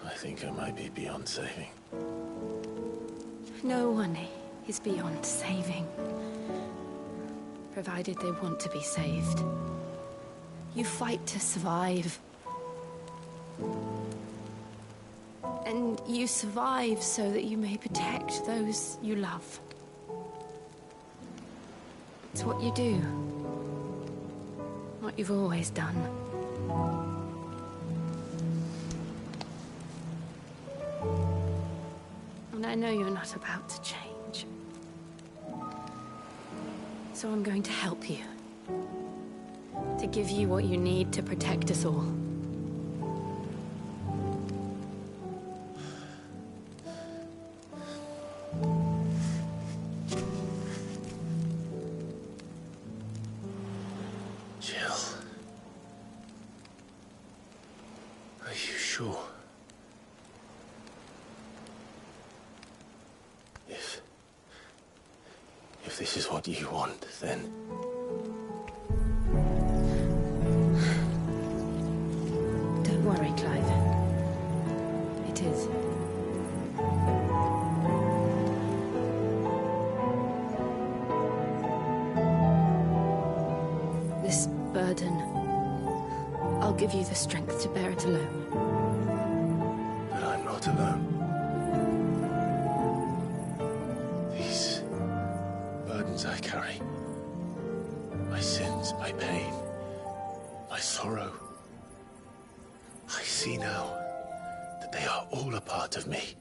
I think I might be beyond saving. No one is beyond saving. Provided they want to be saved. You fight to survive. And you survive so that you may protect those you love. It's what you do. What you've always done. And I know you're not about to change. So I'm going to help you. To give you what you need to protect us all. Jill. Are you sure? If this is what you want, then... Don't worry, Clive. It is. This burden, I'll give you the strength to bear it alone. But I'm not alone. These burdens I carry, my sins, my pain, my sorrow, I see now that they are all a part of me.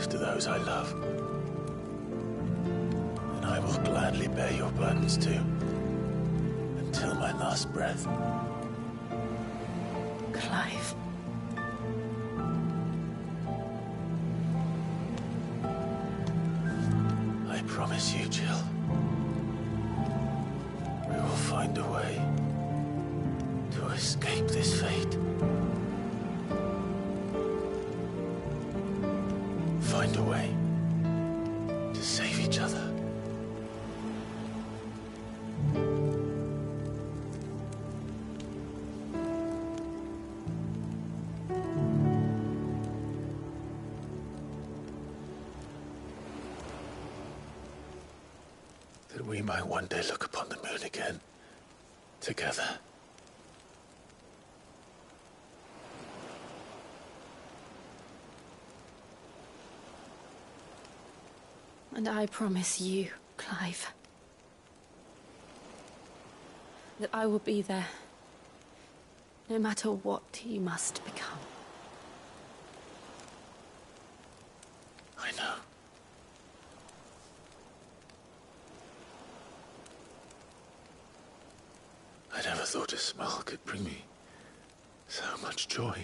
life to those I love. And I will gladly bear your burdens too, until my last breath. Clive. I promise you, Jill. We will find a way to escape this fate. Find a way to save each other. That we might one day look upon the moon again, together. And I promise you, Clive, that I will be there, no matter what you must become. I know. I never thought a smile could bring me so much joy.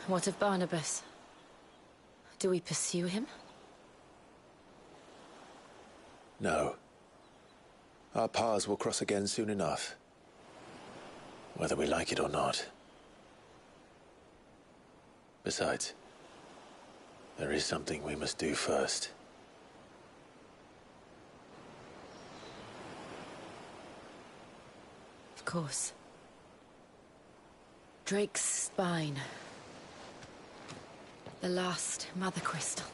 What of Barnabas? Do we pursue him? No. Our paths will cross again soon enough. Whether we like it or not. Besides, there is something we must do first. Of course. Drake's spine. The last Mother Crystal.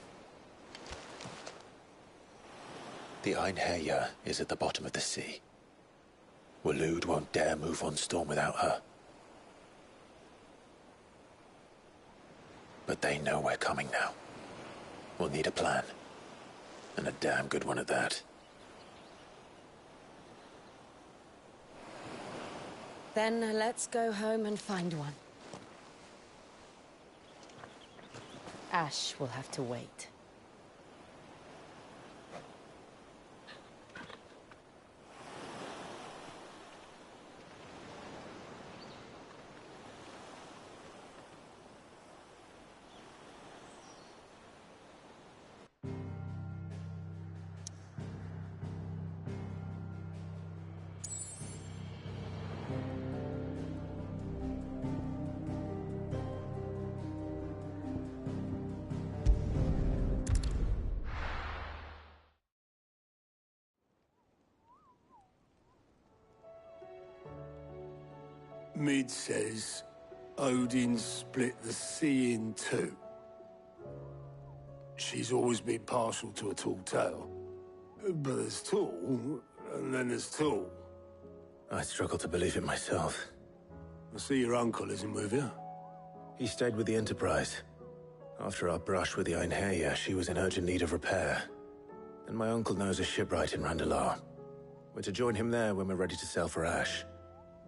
The Einherjar is at the bottom of the sea. Waloed won't dare move on Storm without her. But they know we're coming now. We'll need a plan. And a damn good one at that. Then let's go home and find one. Ash will have to wait. Mid says Odin split the sea in two. She's always been partial to a tall tale. But there's tall, and then there's tall. I struggle to believe it myself. I see your uncle isn't with you. He stayed with the Enterprise. After our brush with the Einherja, she was in urgent need of repair. And my uncle knows a shipwright in Randalar. We're to join him there when we're ready to sail for Ash.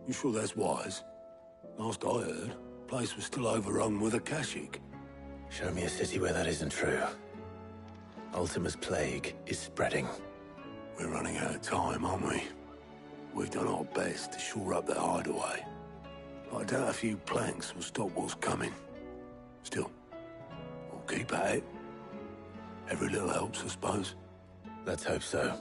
You sure that's wise? Last I heard, the place was still overrun with Akashic. Show me a city where that isn't true. Ultima's plague is spreading. We're running out of time, aren't we? We've done our best to shore up that hideaway. I doubt a few planks will stop what's coming. Still, we'll keep at it. Every little helps, I suppose. Let's hope so.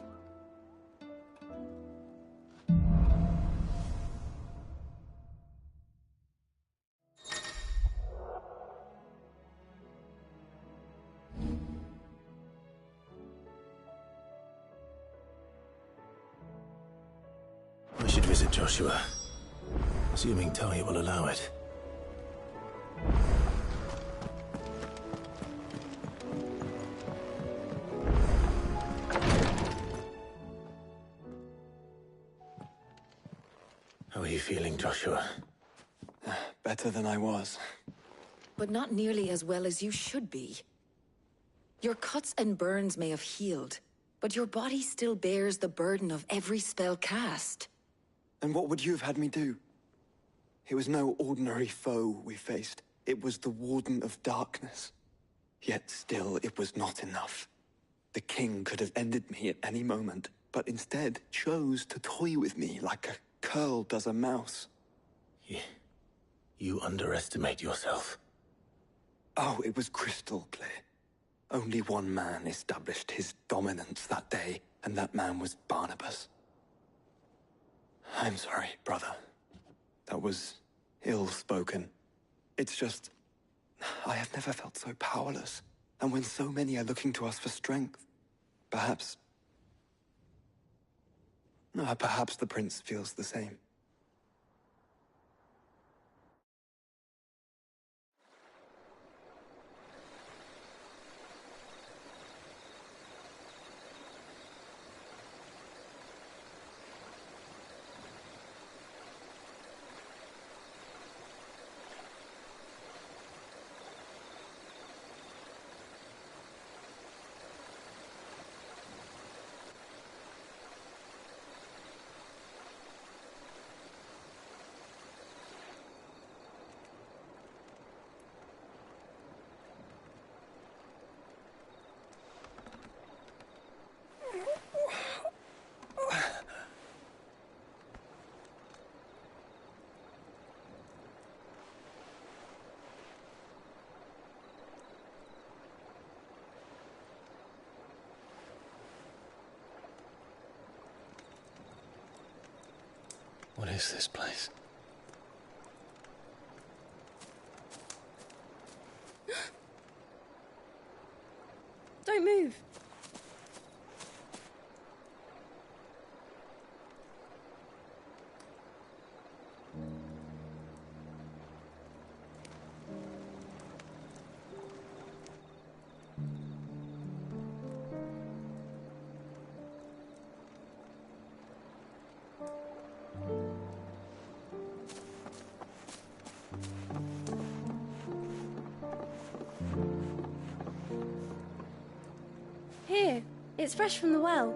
I should visit Joshua. Assuming Tali will allow it. How are you feeling, Joshua? Better than I was. But not nearly as well as you should be. Your cuts and burns may have healed, but your body still bears the burden of every spell cast. And what would you have had me do? It was no ordinary foe we faced. It was the Warden of Darkness. Yet still, it was not enough. The king could have ended me at any moment, but instead chose to toy with me like a curl does a mouse. You underestimate yourself. Oh, it was crystal clear. Only one man established his dominance that day, and that man was Barnabas. I'm sorry, brother. That was ill-spoken. It's just, I have never felt so powerless. And when so many are looking to us for strength, perhaps the prince feels the same. What is this place? Don't move. Here, it's fresh from the well.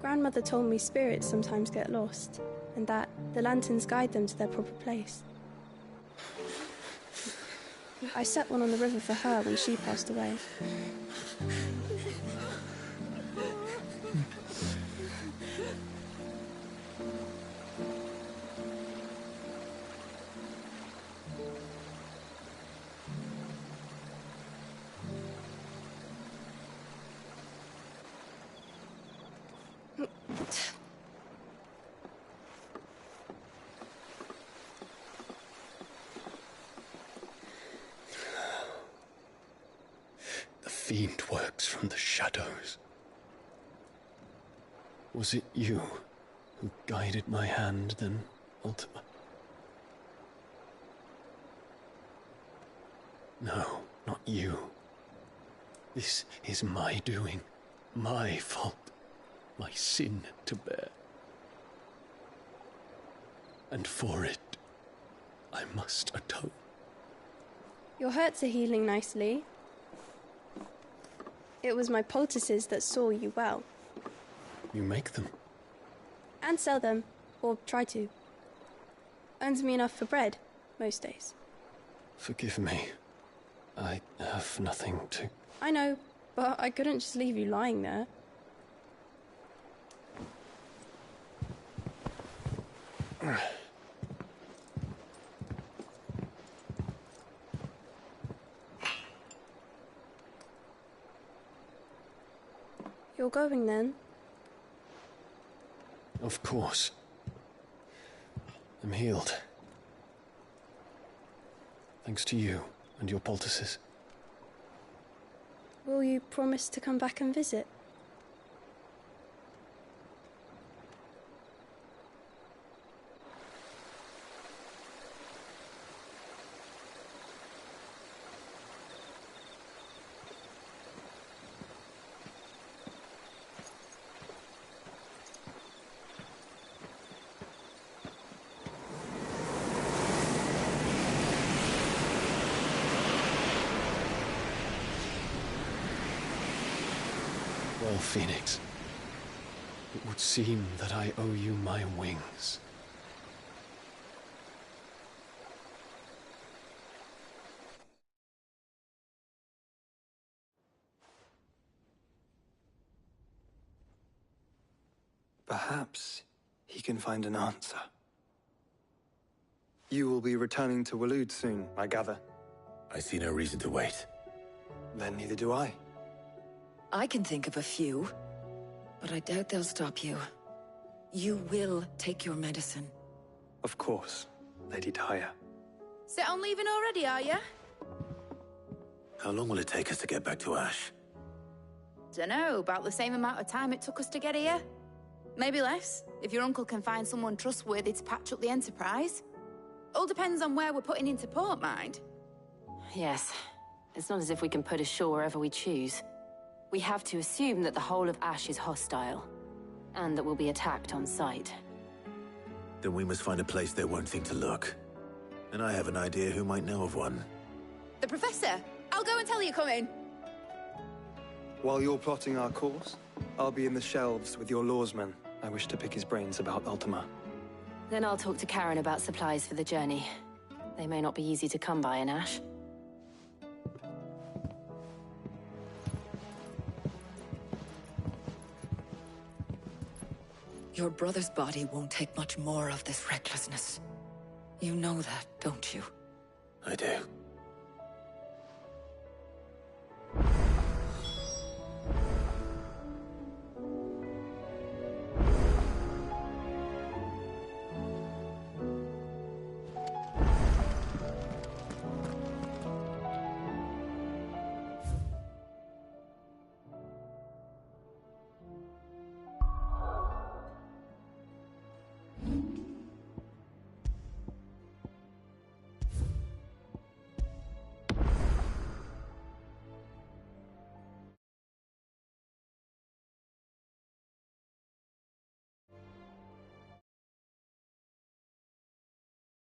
Grandmother told me spirits sometimes get lost, and that the lanterns guide them to their proper place. I set one on the river for her when she passed away. fiend works from the shadows. Was it you who guided my hand then, Ultima? No, not you. This is my doing, my fault, my sin to bear. And for it, I must atone. Your hurts are healing nicely. It was my poultices that saw you well. You make them? And sell them, or try to. Earns me enough for bread, most days. Forgive me. I have nothing to... I know, but I couldn't just leave you lying there. You're going then? Of course. I'm healed. Thanks to you and your poultices. Will you promise to come back and visit? Well, Phoenix, it would seem that I owe you my wings. Perhaps he can find an answer. You will be returning to Waloed soon, I gather. I see no reason to wait. Then neither do I. I can think of a few, but I doubt they'll stop you. You will take your medicine. Of course, Lady Daya. Set on leaving already, are you? How long will it take us to get back to Ash? Dunno, about the same amount of time it took us to get here. Maybe less, if your uncle can find someone trustworthy to patch up the Enterprise. All depends on where we're putting into port, mind. Yes. It's not as if we can put ashore wherever we choose. We have to assume that the whole of Ash is hostile, and that we'll be attacked on sight. Then we must find a place they won't think to look. And I have an idea who might know of one. The Professor! I'll go and tell you coming! While you're plotting our course, I'll be in the shelves with your lawsman. I wish to pick his brains about Ultima. Then I'll talk to Karen about supplies for the journey. They may not be easy to come by in Ash. Your brother's body won't take much more of this recklessness. You know that, don't you? I do.